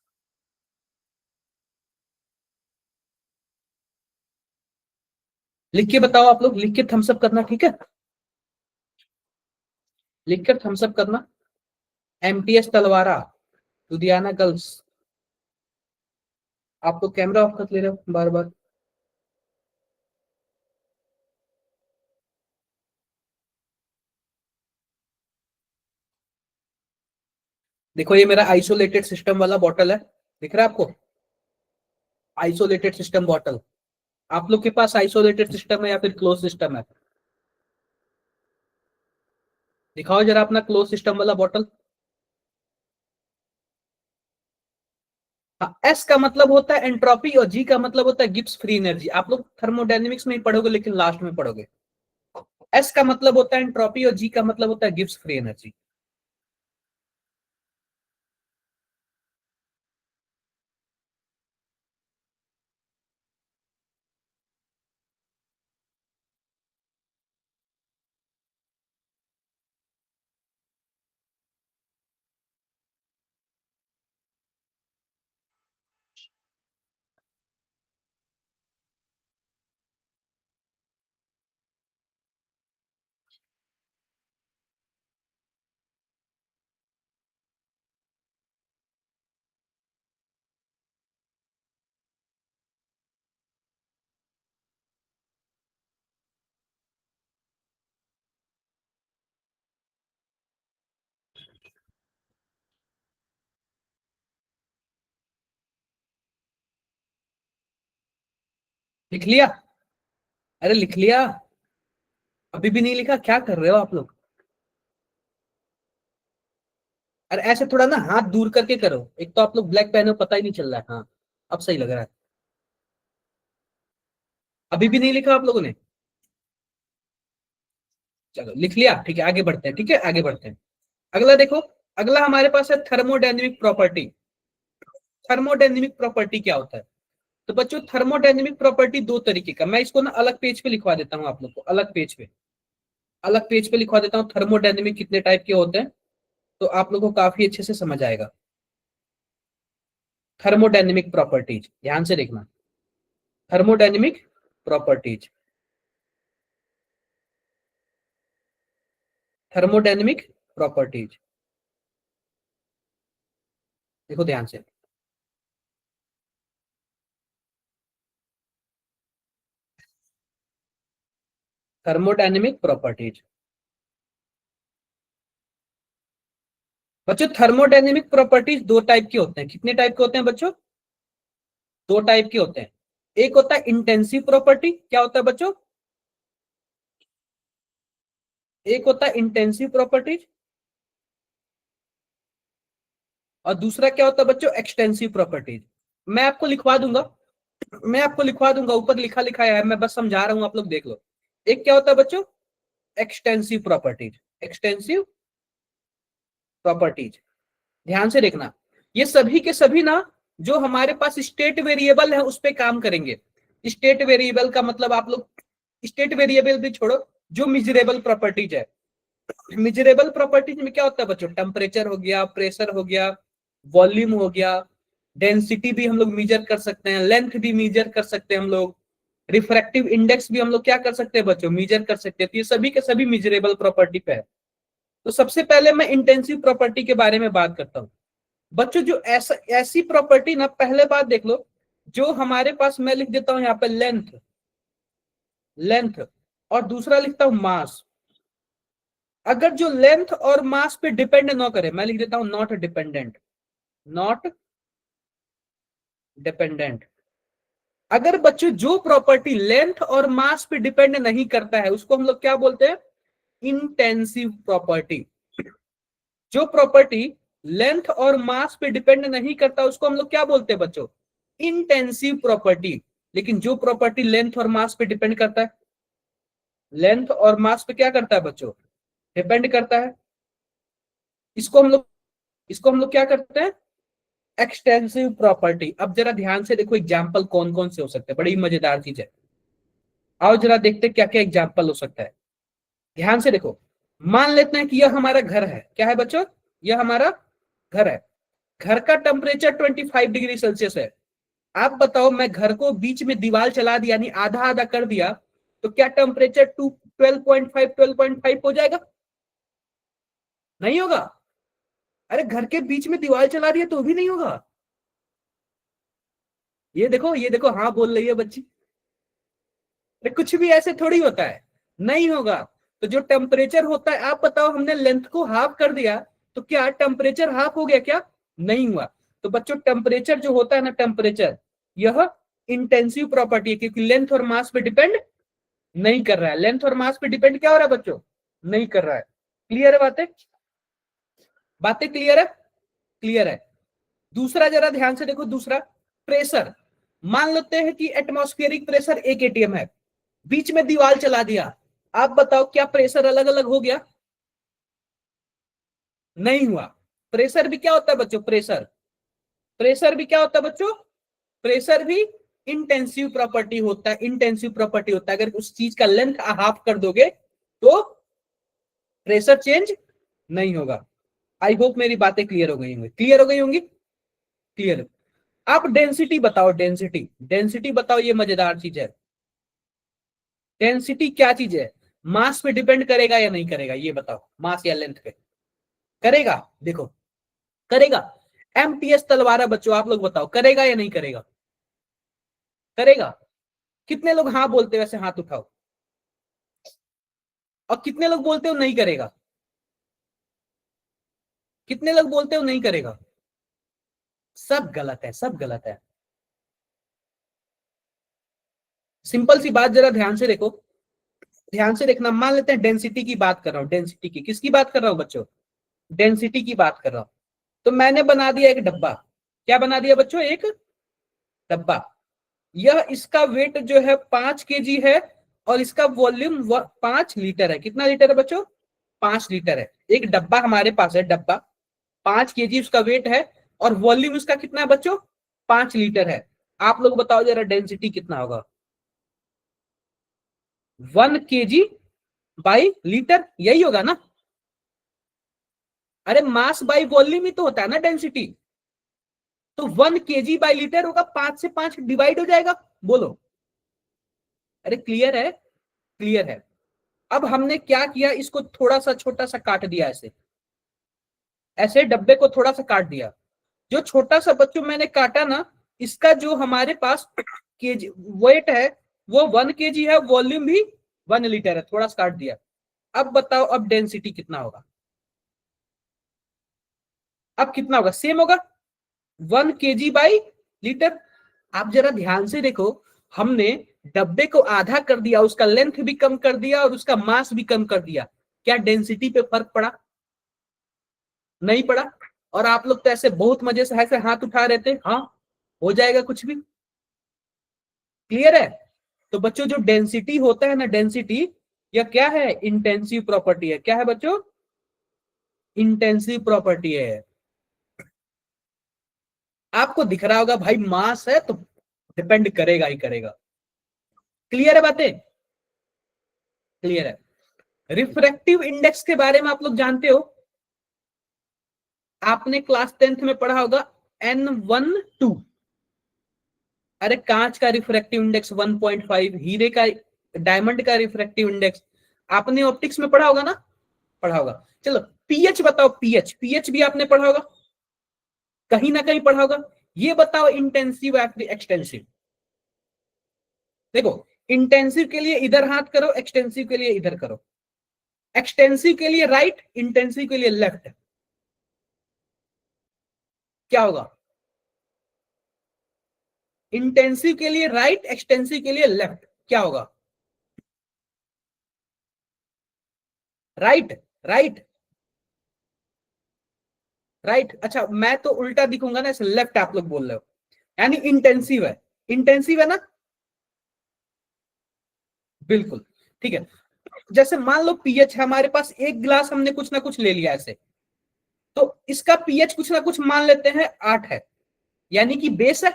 लिख के बताओ आप लोग, लिख के थम्स अप करना, ठीक है? लिख कर थम्स अप करना। एमटीएस तलवारा लुधियाना गर्ल्स। आप तो कैमरा ऑफ कर ले रहे हो बार बार। देखो ये मेरा आइसोलेटेड सिस्टम वाला बॉटल है, दिख रहा है आपको? Isolated system bottle. आप लोग के पास आइसोलेटेड सिस्टम है या फिर क्लोज सिस्टम है? दिखाओ जरा अपना क्लोज सिस्टम वाला बॉटल। हाँ, एस का मतलब होता है एंट्रोपी और जी का मतलब होता है गिब्स फ्री एनर्जी। आप लोग थर्मोडायनेमिक्स में ही पढ़ोगे लेकिन लास्ट में पढ़ोगे। एस का मतलब होता है एंट्रोपी और जी का मतलब होता है गिब्स फ्री एनर्जी। लिख लिया? अरे लिख लिया? अभी भी नहीं लिखा? क्या कर रहे हो आप लोग? अरे ऐसे थोड़ा ना हाथ दूर करके करो, एक तो आप लोग ब्लैक पहने हो, पता ही नहीं चल रहा है। हाँ अब सही लग रहा है। अभी भी नहीं लिखा आप लोगों ने? चलो लिख लिया, ठीक है आगे बढ़ते हैं, ठीक है आगे बढ़ते हैं। अगला देखो। अगला हमारे पास है थर्मोडायनेमिक प्रॉपर्टी। थर्मोडायनेमिक प्रॉपर्टी क्या होता है? तो बच्चों थर्मोडायनेमिक प्रॉपर्टी दो तरीके का, मैं इसको ना अलग पेज पे लिखवा देता हूँ आप लोग को, अलग पेज पे। अलग पेज पे लिखवा देता हूँ थर्मोडायनेमिक कितने टाइप के होते हैं, तो आप लोगों को काफी अच्छे से समझ आएगा। थर्मोडायनेमिक प्रॉपर्टीज ध्यान से देखना। Thermodynamic properties. Thermodynamic properties. देखो ध्यान से। Thermodynamic properties. बच्चों थर्मोडायनेमिक प्रॉपर्टीज दो टाइप के होते हैं। कितने टाइप के होते हैं बच्चों? दो टाइप के होते हैं। एक होता है इंटेंसिव प्रॉपर्टी। क्या होता है बच्चों? एक होता है इंटेंसिव प्रॉपर्टीज और दूसरा क्या होता है बच्चों? Extensive properties. मैं आपको लिखवा दूंगा, मैं आपको लिखवा दूंगा, ऊपर लिखा लिखा है, मैं बस समझा रहा हूं, आप लोग देख लो। एक क्या होता है बच्चों? Extensive properties. Extensive properties. ध्यान से देखना। ये सभी के सभी ना जो हमारे पास स्टेट वेरिएबल है उस पे काम करेंगे। स्टेट वेरिएबल का मतलब आप लोग स्टेट वेरिएबल भी छोड़ो, जो मिजरेबल प्रॉपर्टीज है। मिजरेबल प्रॉपर्टीज में क्या होता है बच्चों? टेम्परेचर हो गया, प्रेशर हो गया, वॉल्यूम हो गया, डेंसिटी भी हम लोग मीजर कर सकते हैं, लेंथ भी मीजर कर सकते हैं हम लोग, रिफ्रैक्टिव इंडेक्स भी हम लोग क्या कर सकते हैं बच्चों? मीजर कर सकते हैं। तो ये सभी के सभी मिजरेबल प्रॉपर्टी पे है। तो सबसे पहले मैं इंटेंसिव प्रॉपर्टी के बारे में बात करता हूँ। बच्चों जो ऐसा ऐसी प्रॉपर्टी ना, पहले बात देख लो, जो हमारे पास, मैं लिख देता हूं यहाँ पे लेंथ, लेंथ, और दूसरा लिखता हूं मास। अगर जो लेंथ और मास पे डिपेंड ना करे, मैं लिख देता हूं नॉट डिपेंडेंट, नॉट डिपेंडेंट। अगर बच्चों जो प्रॉपर्टी लेंथ और मास पे डिपेंड नहीं करता है, उसको हम लोग क्या बोलते हैं? Intensive property. जो प्रॉपर्टी लेंथ और मास पे डिपेंड नहीं करता, उसको हम लोग क्या बोलते हैं बच्चों? Intensive property. लेकिन जो प्रॉपर्टी लेंथ और मास पे डिपेंड करता है, लेंथ और मास पे क्या करता है बच्चों? डिपेंड करता है, इसको हम लोग, इसको हम लोग क्या करते हैं? Extensive property. अब जरा ध्यान से देखो एग्जाम्पल कौन कौन से हो सकते हैं, बड़ी मजेदार चीज है। आओ जरा देखते हैं क्या क्या एग्जाम्पल हो सकता है। ध्यान से देखो, मान लेते हैं कि यह हमारा घर है। क्या है बच्चों? यह हमारा घर है। घर का टेम्परेचर 25 डिग्री सेल्सियस है। आप बताओ, मैं घर को बीच में दीवार चला दिया, यानी आधा आधा कर दिया, तो क्या टेम्परेचर 12.5 हो जाएगा? नहीं होगा। अरे घर के बीच में दीवार चला दिया तो भी नहीं होगा। ये देखो, ये देखो, हाँ बोल रही है बच्ची। अरे कुछ भी ऐसे थोड़ी होता है, नहीं होगा। तो जो टेम्परेचर होता है, आप बताओ, हमने लेंथ को हाफ कर दिया, तो क्या टेम्परेचर हाफ हो गया? क्या नहीं हुआ। तो बच्चों टेम्परेचर जो होता है ना, टेम्परेचर, यह इंटेंसिव प्रॉपर्टी है, क्योंकि लेंथ और मास पे डिपेंड नहीं कर रहा है। लेंथ और मास पे डिपेंड क्या हो रहा है बच्चों? नहीं कर रहा है। क्लियर है बातें? बातें क्लियर है? क्लियर है। दूसरा जरा ध्यान से देखो, दूसरा प्रेशर। मान लेते हैं कि एटमॉस्फेरिक प्रेशर 1 atm है, बीच में दीवार चला दिया। आप बताओ, क्या प्रेशर अलग अलग हो गया? नहीं हुआ। प्रेशर भी क्या होता है बच्चों? प्रेशर, प्रेशर भी क्या होता है बच्चों? प्रेशर भी इंटेंसिव प्रॉपर्टी होता है। इंटेंसिव प्रॉपर्टी होता है, अगर उस चीज का लेंथ हाफ कर दोगे तो प्रेशर चेंज नहीं होगा। आई होप मेरी बातें क्लियर हो गई होंगी, क्लियर हो गई होंगी, क्लियर। आप डेंसिटी बताओ, डेंसिटी, डेंसिटी बताओ, ये मजेदार चीज है। डेंसिटी क्या चीज है? मास पे डिपेंड करेगा या नहीं करेगा? ये बताओ, मास या लेंथ पे करेगा? देखो, करेगा। एमटीएस तलवारा बच्चों, आप लोग बताओ, करेगा या नहीं करेगा? करेगा। कितने लोग हाँ बोलते हो? वैसे हाथ उठाओ। और कितने लोग बोलते हो नहीं करेगा? कितने लोग बोलते हो नहीं करेगा? सब गलत है, सब गलत है। सिंपल सी बात, जरा ध्यान से देखो, ध्यान से देखना। मान लेते हैं डेंसिटी की बात कर रहा हूं, डेंसिटी की, किसकी बात कर रहा हूं बच्चों? डेंसिटी की बात कर रहा हूं। तो मैंने बना दिया एक डब्बा। क्या बना दिया बच्चों? एक डब्बा। यह, इसका वेट जो है 5 kg है, और इसका वॉल्यूम 5 लीटर है। कितना लीटर है बच्चों? 5 लीटर है। एक डब्बा हमारे पास है, डब्बा 5 kg उसका वेट है, और वॉल्यूम उसका कितना है बच्चों? 5 लीटर है। आप लोग बताओ जरा डेंसिटी कितना होगा? 1 kg/लीटर, यही होगा ना? अरे मास बाई वॉल्यूम ही तो होता है ना डेंसिटी। तो 1 kg/लीटर होगा, 5 से 5 डिवाइड हो जाएगा। बोलो, अरे क्लियर है? क्लियर है। अब हमने क्या किया, इसको थोड़ा सा छोटा सा काट दिया, ऐसे ऐसे डब्बे को थोड़ा सा काट दिया। जो छोटा सा बच्चों मैंने काटा ना, इसका जो हमारे पास केजी वेट है वो 1 kg है, वॉल्यूम भी 1 लीटर है, थोड़ा सा काट दिया। अब बताओ, अब डेंसिटी कितना होगा? अब कितना होगा? सेम होगा, 1 kg/लीटर। आप जरा ध्यान से देखो, हमने डब्बे को आधा कर दिया, उसका लेंथ भी कम कर दिया और उसका मास भी कम कर दिया। क्या डेंसिटी पे फर्क पड़ा? नहीं पड़ा। और आप लोग तो ऐसे बहुत मजे से ऐसे हाथ उठा रहे थे, हाँ हो जाएगा कुछ भी। क्लियर है? तो बच्चों जो डेंसिटी होता है ना, डेंसिटी, यह क्या है? इंटेंसिव प्रॉपर्टी है। क्या है बच्चों? इंटेंसिव प्रॉपर्टी है। आपको दिख रहा होगा भाई, मास है तो डिपेंड करेगा ही करेगा। क्लियर है बातें? क्लियर है। रिफ्रैक्टिव इंडेक्स के बारे में आप लोग जानते हो? आपने क्लास 10th में पढ़ा होगा, N12। अरे कांच का रिफ्रैक्टिव इंडेक्स 1.5, हीरे का, डायमंड का रिफ्रैक्टिव इंडेक्स आपने ऑप्टिक्स में पढ़ा होगा ना? पढ़ा होगा। चलो पीएच बताओ, पीएच, पीएच भी आपने पढ़ा होगा। कहीं ना कहीं पढ़ा होगा। ये बताओ इंटेंसिव या फिर एक्सटेंसिव। देखो, इंटेंसिव के लिए इधर हाथ करो, एक्सटेंसिव के लिए इधर करो। एक्सटेंसिव के लिए राइट, इंटेंसिव के लिए लेफ्ट। क्या होगा? इंटेंसिव के लिए राइट, एक्सटेंसिव के लिए लेफ्ट, क्या होगा? Right, right, right. अच्छा, मैं तो उल्टा दिखूंगा ना, लेफ्ट आप लोग बोल रहे हो, यानी इंटेंसिव है। इंटेंसिव है ना? बिल्कुल ठीक है। जैसे मान लो पीएच है हमारे पास, एक गिलास हमने कुछ ना कुछ ले लिया ऐसे, तो इसका पीएच कुछ ना कुछ मान लेते हैं 8 है, यानी कि बेस है।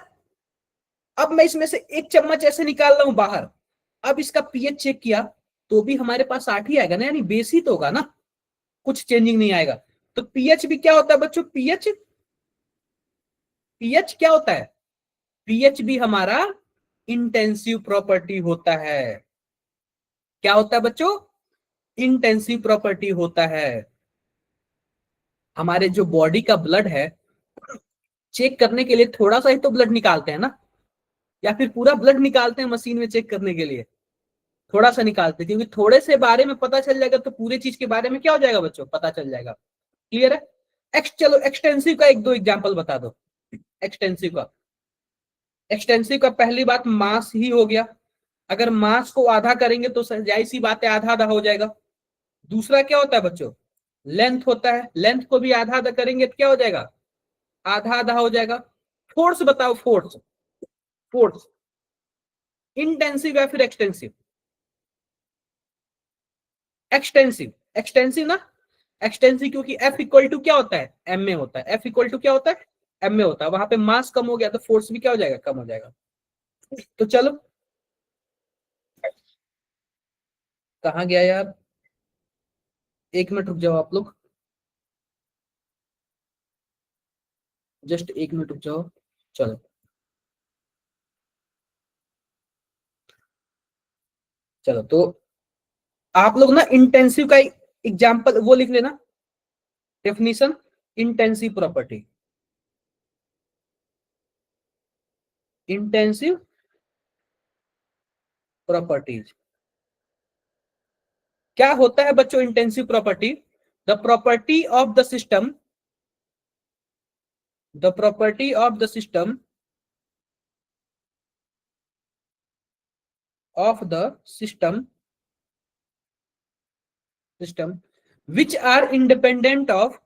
अब मैं इसमें से एक चम्मच ऐसे निकाल रहा हूं बाहर, अब इसका पीएच चेक किया तो भी हमारे पास 8 ही आएगा ना, यानी बेस ही तो होगा ना, कुछ चेंजिंग नहीं आएगा। तो पीएच भी क्या होता है बच्चों? पीएच, पीएच क्या होता है? पीएच भी हमारा इंटेंसिव प्रॉपर्टी होता है। क्या होता है बच्चों? इंटेंसिव प्रॉपर्टी होता है। हमारे जो बॉडी का ब्लड है, चेक करने के लिए थोड़ा सा ही तो ब्लड निकालते हैं ना, या फिर पूरा ब्लड निकालते हैं मशीन में चेक करने के लिए? थोड़ा सा निकालते हैं, क्योंकि थोड़े से बारे में पता चल जाएगा तो पूरे चीज के बारे में क्या हो जाएगा बच्चों? पता चल जाएगा। क्लियर है? चलो एक्सटेंसिव का एक दो एग्जांपल बता दो। एक्सटेंसिव का, एक्सटेंसिव का पहली बात मास ही हो गया। अगर मास को आधा करेंगे तो जाहिर सी बात है आधा आधा हो जाएगा। दूसरा क्या होता है बच्चों? लेंथ होता है, लेंथ को भी आधा आधा करेंगे तो क्या हो जाएगा? आधा आधा हो जाएगा। फोर्स बताओ, फोर्स, फोर्स इंटेंसिव या फिर एक्सटेंसिव? एक्सटेंसिव, एक्सटेंसिव ना। एक्सटेंसिव क्योंकि F इक्वल टू क्या होता है? एम में होता है। F इक्वल टू क्या होता है? एम में होता है। वहां पे मास कम हो गया तो फोर्स भी क्या हो जाएगा? कम हो जाएगा। तो चलो, कहाँ गया यार? एक मिनट रुक जाओ आप लोग, जस्ट एक मिनट रुक जाओ। चलो, चलो तो आप लोग ना इंटेंसिव का एग्जाम्पल वो लिख लेना, definition, intensive property. Intensive properties क्या होता है बच्चों? Intensive property, the property of the system, the property of the system of the system which are independent of,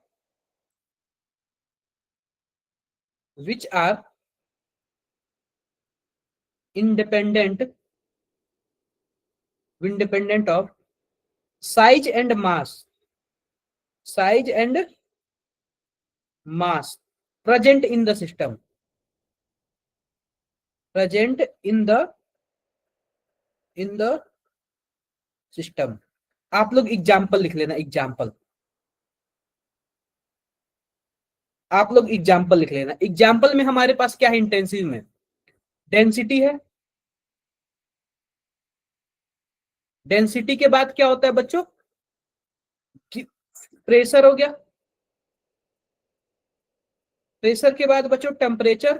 which are independent independent of size and mass, size and mass present in the system, present in the system। आप लोग example लिख लेना, example, आप लोग example लिख लेना। Example में हमारे पास क्या है? इंटेंसिव में डेंसिटी है, डेंसिटी के बाद क्या होता है बच्चों? प्रेशर हो गया, प्रेशर के बाद बच्चों टेम्परेचर,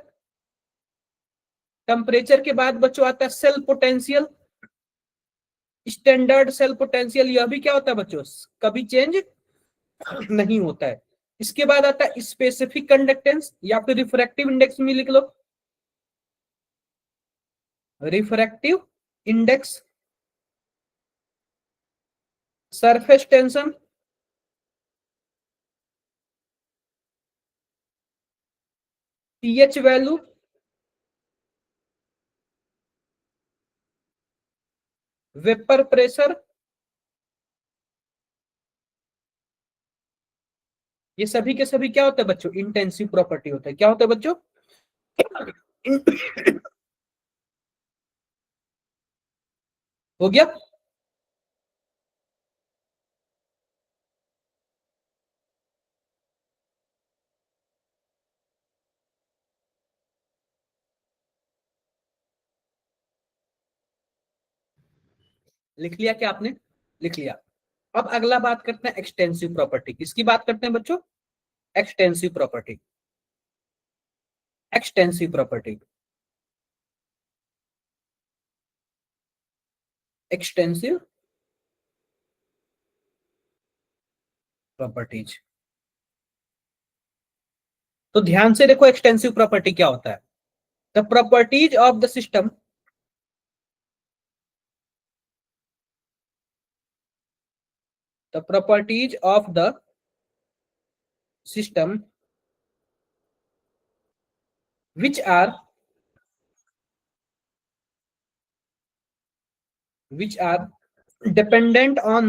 टेम्परेचर के बाद बच्चों आता है cell potential, standard cell potential. यह भी क्या होता है बच्चों? कभी चेंज नहीं होता है। इसके बाद आता है स्पेसिफिक कंडक्टेंस या फिर रिफ्रैक्टिव इंडेक्स में लिख लो, refractive index, surface tension, pH value, vapour pressure, ये सभी के सभी क्या होता है बच्चों? इंटेंसिव प्रॉपर्टी होता है। क्या होता है बच्चों? हो गया? लिख लिया क्या आपने? लिख लिया। अब अगला बात करते हैं एक्सटेंसिव प्रॉपर्टी। किसकी बात करते हैं बच्चों? Extensive property. Extensive property, extensive properties. तो ध्यान से देखो एक्सटेंसिव प्रॉपर्टी क्या होता है। The properties of the system, the properties of the system which are dependent on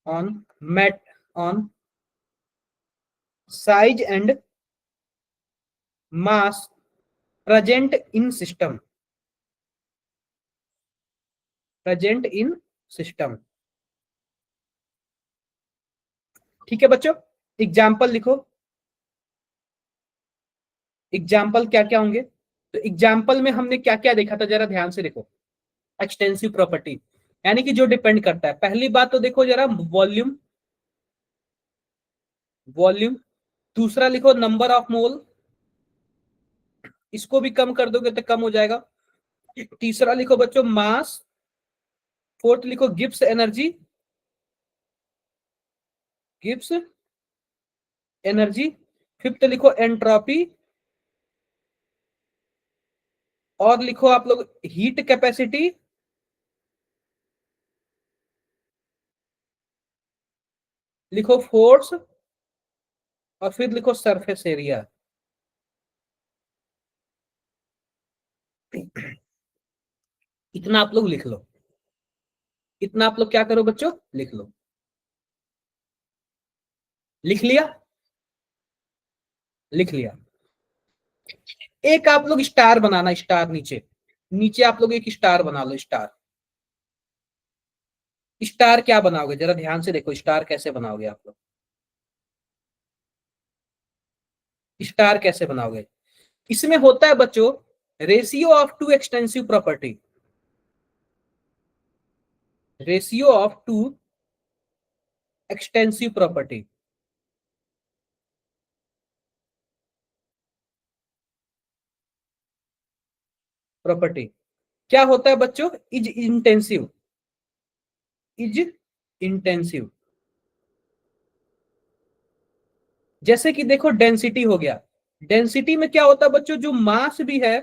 on size and mass present in system, ठीक है बच्चों। एग्जाम्पल लिखो, एग्जाम्पल क्या क्या होंगे। तो एग्जाम्पल में हमने क्या क्या देखा था, जरा ध्यान से देखो। एक्सटेंसिव प्रॉपर्टी यानी कि जो डिपेंड करता है, पहली बात तो देखो जरा वॉल्यूम, दूसरा लिखो नंबर ऑफ मोल, इसको भी कम कर दोगे तो कम हो जाएगा। तीसरा लिखो बच्चों मास, फोर्थ लिखो गिब्स एनर्जी, फिफ्थ लिखो एंट्रोपी, और लिखो आप लोग हीट कैपेसिटी, लिखो फोर्स, और फिर लिखो सरफेस एरिया। इतना आप लोग लिख लो, इतना आप लोग क्या करो बच्चों, लिख लो। लिख लिया, लिख लिया। एक आप लोग स्टार बनाना, स्टार नीचे, नीचे आप लोग एक स्टार बना लो। स्टार, स्टार क्या बनाओगे जरा ध्यान से देखो, स्टार कैसे बनाओगे आप लोग, स्टार कैसे बनाओगे। इसमें होता है बच्चों ratio of two extensive property, ratio of two extensive property. क्या होता है बच्चों, इज इंटेंसिव, जैसे कि देखो डेंसिटी हो गया, डेंसिटी में क्या होता है बच्चों, जो मास भी है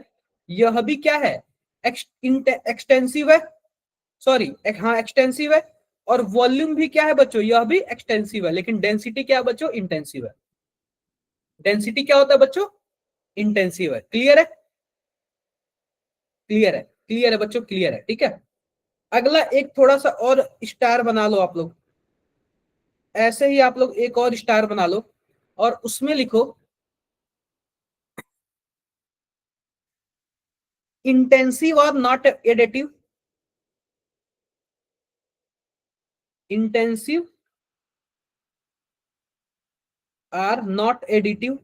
यह भी क्या है, एक्सटेंसिव है, सॉरी हाँ एक्सटेंसिव है, और वॉल्यूम भी क्या है बच्चों, यह भी एक्सटेंसिव है। लेकिन डेंसिटी क्या है बच्चों, इंटेंसिव है। डेंसिटी क्या होता है बच्चों, इंटेंसिव है। क्लियर है, क्लियर है, क्लियर है बच्चों, क्लियर है, ठीक है। अगला एक थोड़ा सा और स्टार बना लो आप लोग, ऐसे ही आप लोग एक और स्टार बना लो, और उसमें लिखो इंटेंसिव और not additive, intensive are not additive.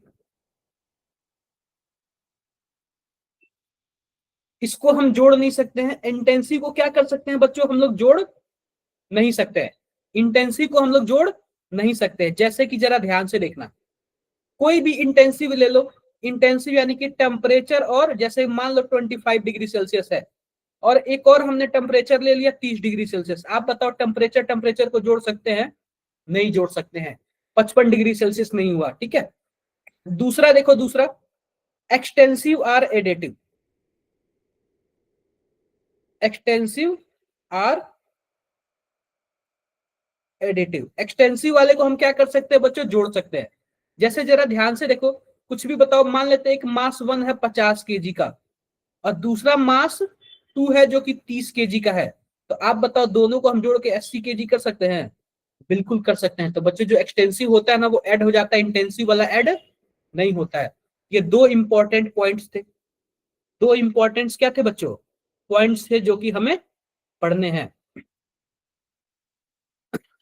इसको हम जोड़ नहीं सकते हैं, इंटेंसिव को क्या कर सकते हैं बच्चों, हम लोग जोड़ नहीं सकते हैं, इंटेंसिव को हम लोग जोड़ नहीं सकते हैं। जैसे कि जरा ध्यान से देखना, कोई भी इंटेंसिव ले लो, इंटेंसिव यानी कि टेम्परेचर, और जैसे मान लो 25 डिग्री सेल्सियस है, और एक और हमने टेम्परेचर ले लिया 30 डिग्री सेल्सियस। आप बताओ टेम्परेचर टेम्परेचर को जोड़ सकते हैं, नहीं जोड़ सकते हैं। 55 डिग्री सेल्सियस नहीं हुआ, ठीक है। दूसरा देखो, दूसरा extensive are additive, extensive are additive. Extensive वाले को हम क्या कर सकते हैं बच्चों, जोड़ सकते हैं। जैसे जरा ध्यान से देखो, कुछ भी बताओ, मान लेते हैं एक मास 1 है 50 केजी का, और दूसरा मास 2 है जो कि 30 केजी का है। तो आप बताओ दोनों को हम जोड़ के 80 केजी कर सकते हैं, बिल्कुल कर सकते हैं। तो बच्चों जो एक्सटेंसिव होता है ना वो ऐड हो जाता है, इंटेंसिव वाला ऐड नहीं होता है। ये दो इंपॉर्टेंट पॉइंट्स थे, दो इंपॉर्टेंट्स क्या थे बच्चों, पॉइंट्स थे जो कि हमें पढ़ने हैं।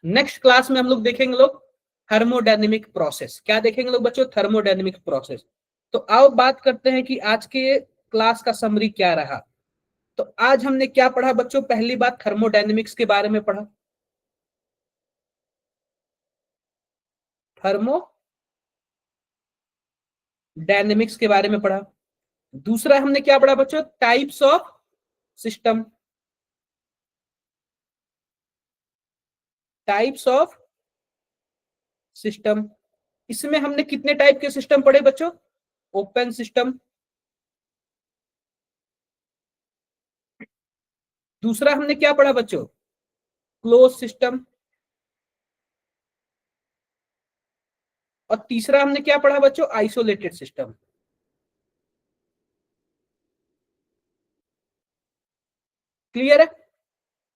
नेक्स्ट क्लास में हम लोग देखेंगे लोग थर्मोडायनेमिक प्रोसेस। क्या देखेंगे लोग बच्चों, थर्मोडायनेमिक प्रोसेस। तो आओ बात करते हैं कि आज के क्लास का समरी क्या रहा। तो आज हमने क्या पढ़ा बच्चों? पहली बात थर्मोडायनेमिक्स के बारे में पढ़ा, थर्मोडायनेमिक्स के बारे में पढ़ा। दूसरा हमने क्या पढ़ा बच्चों? Types of system, types of system. इसमें हमने कितने टाइप के सिस्टम पढ़े बच्चों? ओपन सिस्टम, दूसरा हमने क्या पढ़ा बच्चों? क्लोज सिस्टम, और तीसरा हमने क्या पढ़ा बच्चों? Isolated system. क्लियर है?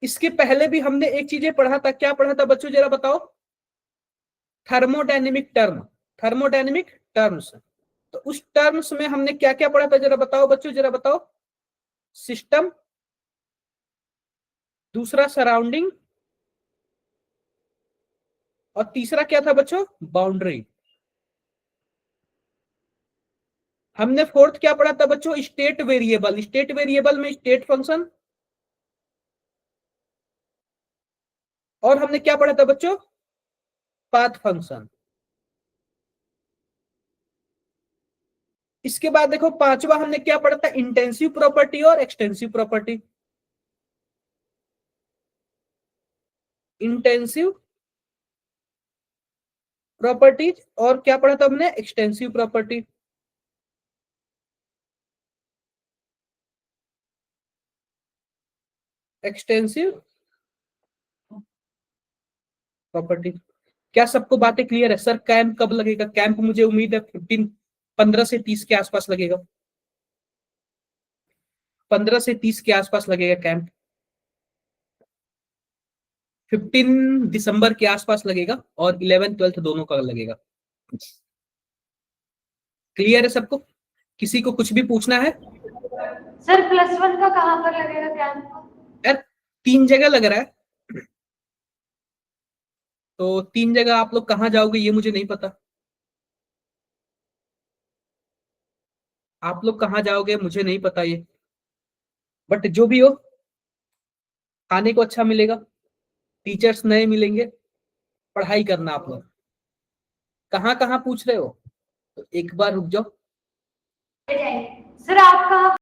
इसके पहले भी हमने एक चीजें पढ़ा था, क्या पढ़ा था बच्चों जरा बताओ? Thermodynamic term, thermodynamic terms. तो उस टर्म्स में हमने क्या क्या पढ़ा था जरा बताओ बच्चों, जरा बताओ। सिस्टम, दूसरा सराउंडिंग, और तीसरा क्या था बच्चों? बाउंड्री। हमने फोर्थ क्या पढ़ा था बच्चों? State variable. स्टेट वेरिएबल में स्टेट फंक्शन, और हमने क्या पढ़ा था बच्चों? Path function. इसके बाद देखो पांचवा हमने क्या पढ़ा था? इंटेंसिव प्रॉपर्टी और एक्सटेंसिव प्रॉपर्टी। इंटेंसिव प्रॉपर्टीज, और क्या पढ़ा था हमने? Extensive property. Extensive property. क्या सबको बातें क्लियर है? सर कैंप कब लगेगा? कैंप मुझे उम्मीद है 15 से 30 के आसपास लगेगा, 15 से 30 के आसपास लगेगा कैंप। 15 दिसंबर के आसपास लगेगा, और 11th 12th दोनों का लगेगा। क्लियर है सबको? किसी को कुछ भी पूछना है? सर +1 का कहाँ पर लगेगा कैंप? यार 3 जगह लग रहा है, तो 3 जगह आप लोग कहाँ जाओगे ये मुझे नहीं पता। आप लोग कहाँ जाओगे मुझे नहीं पता ये, बट जो भी हो, खाने को अच्छा मिलेगा, टीचर्स नए मिलेंगे, पढ़ाई करना आप लोग। कहाँ कहाँ पूछ रहे हो? तो एक बार रुक जाओ। सर आप कहाँ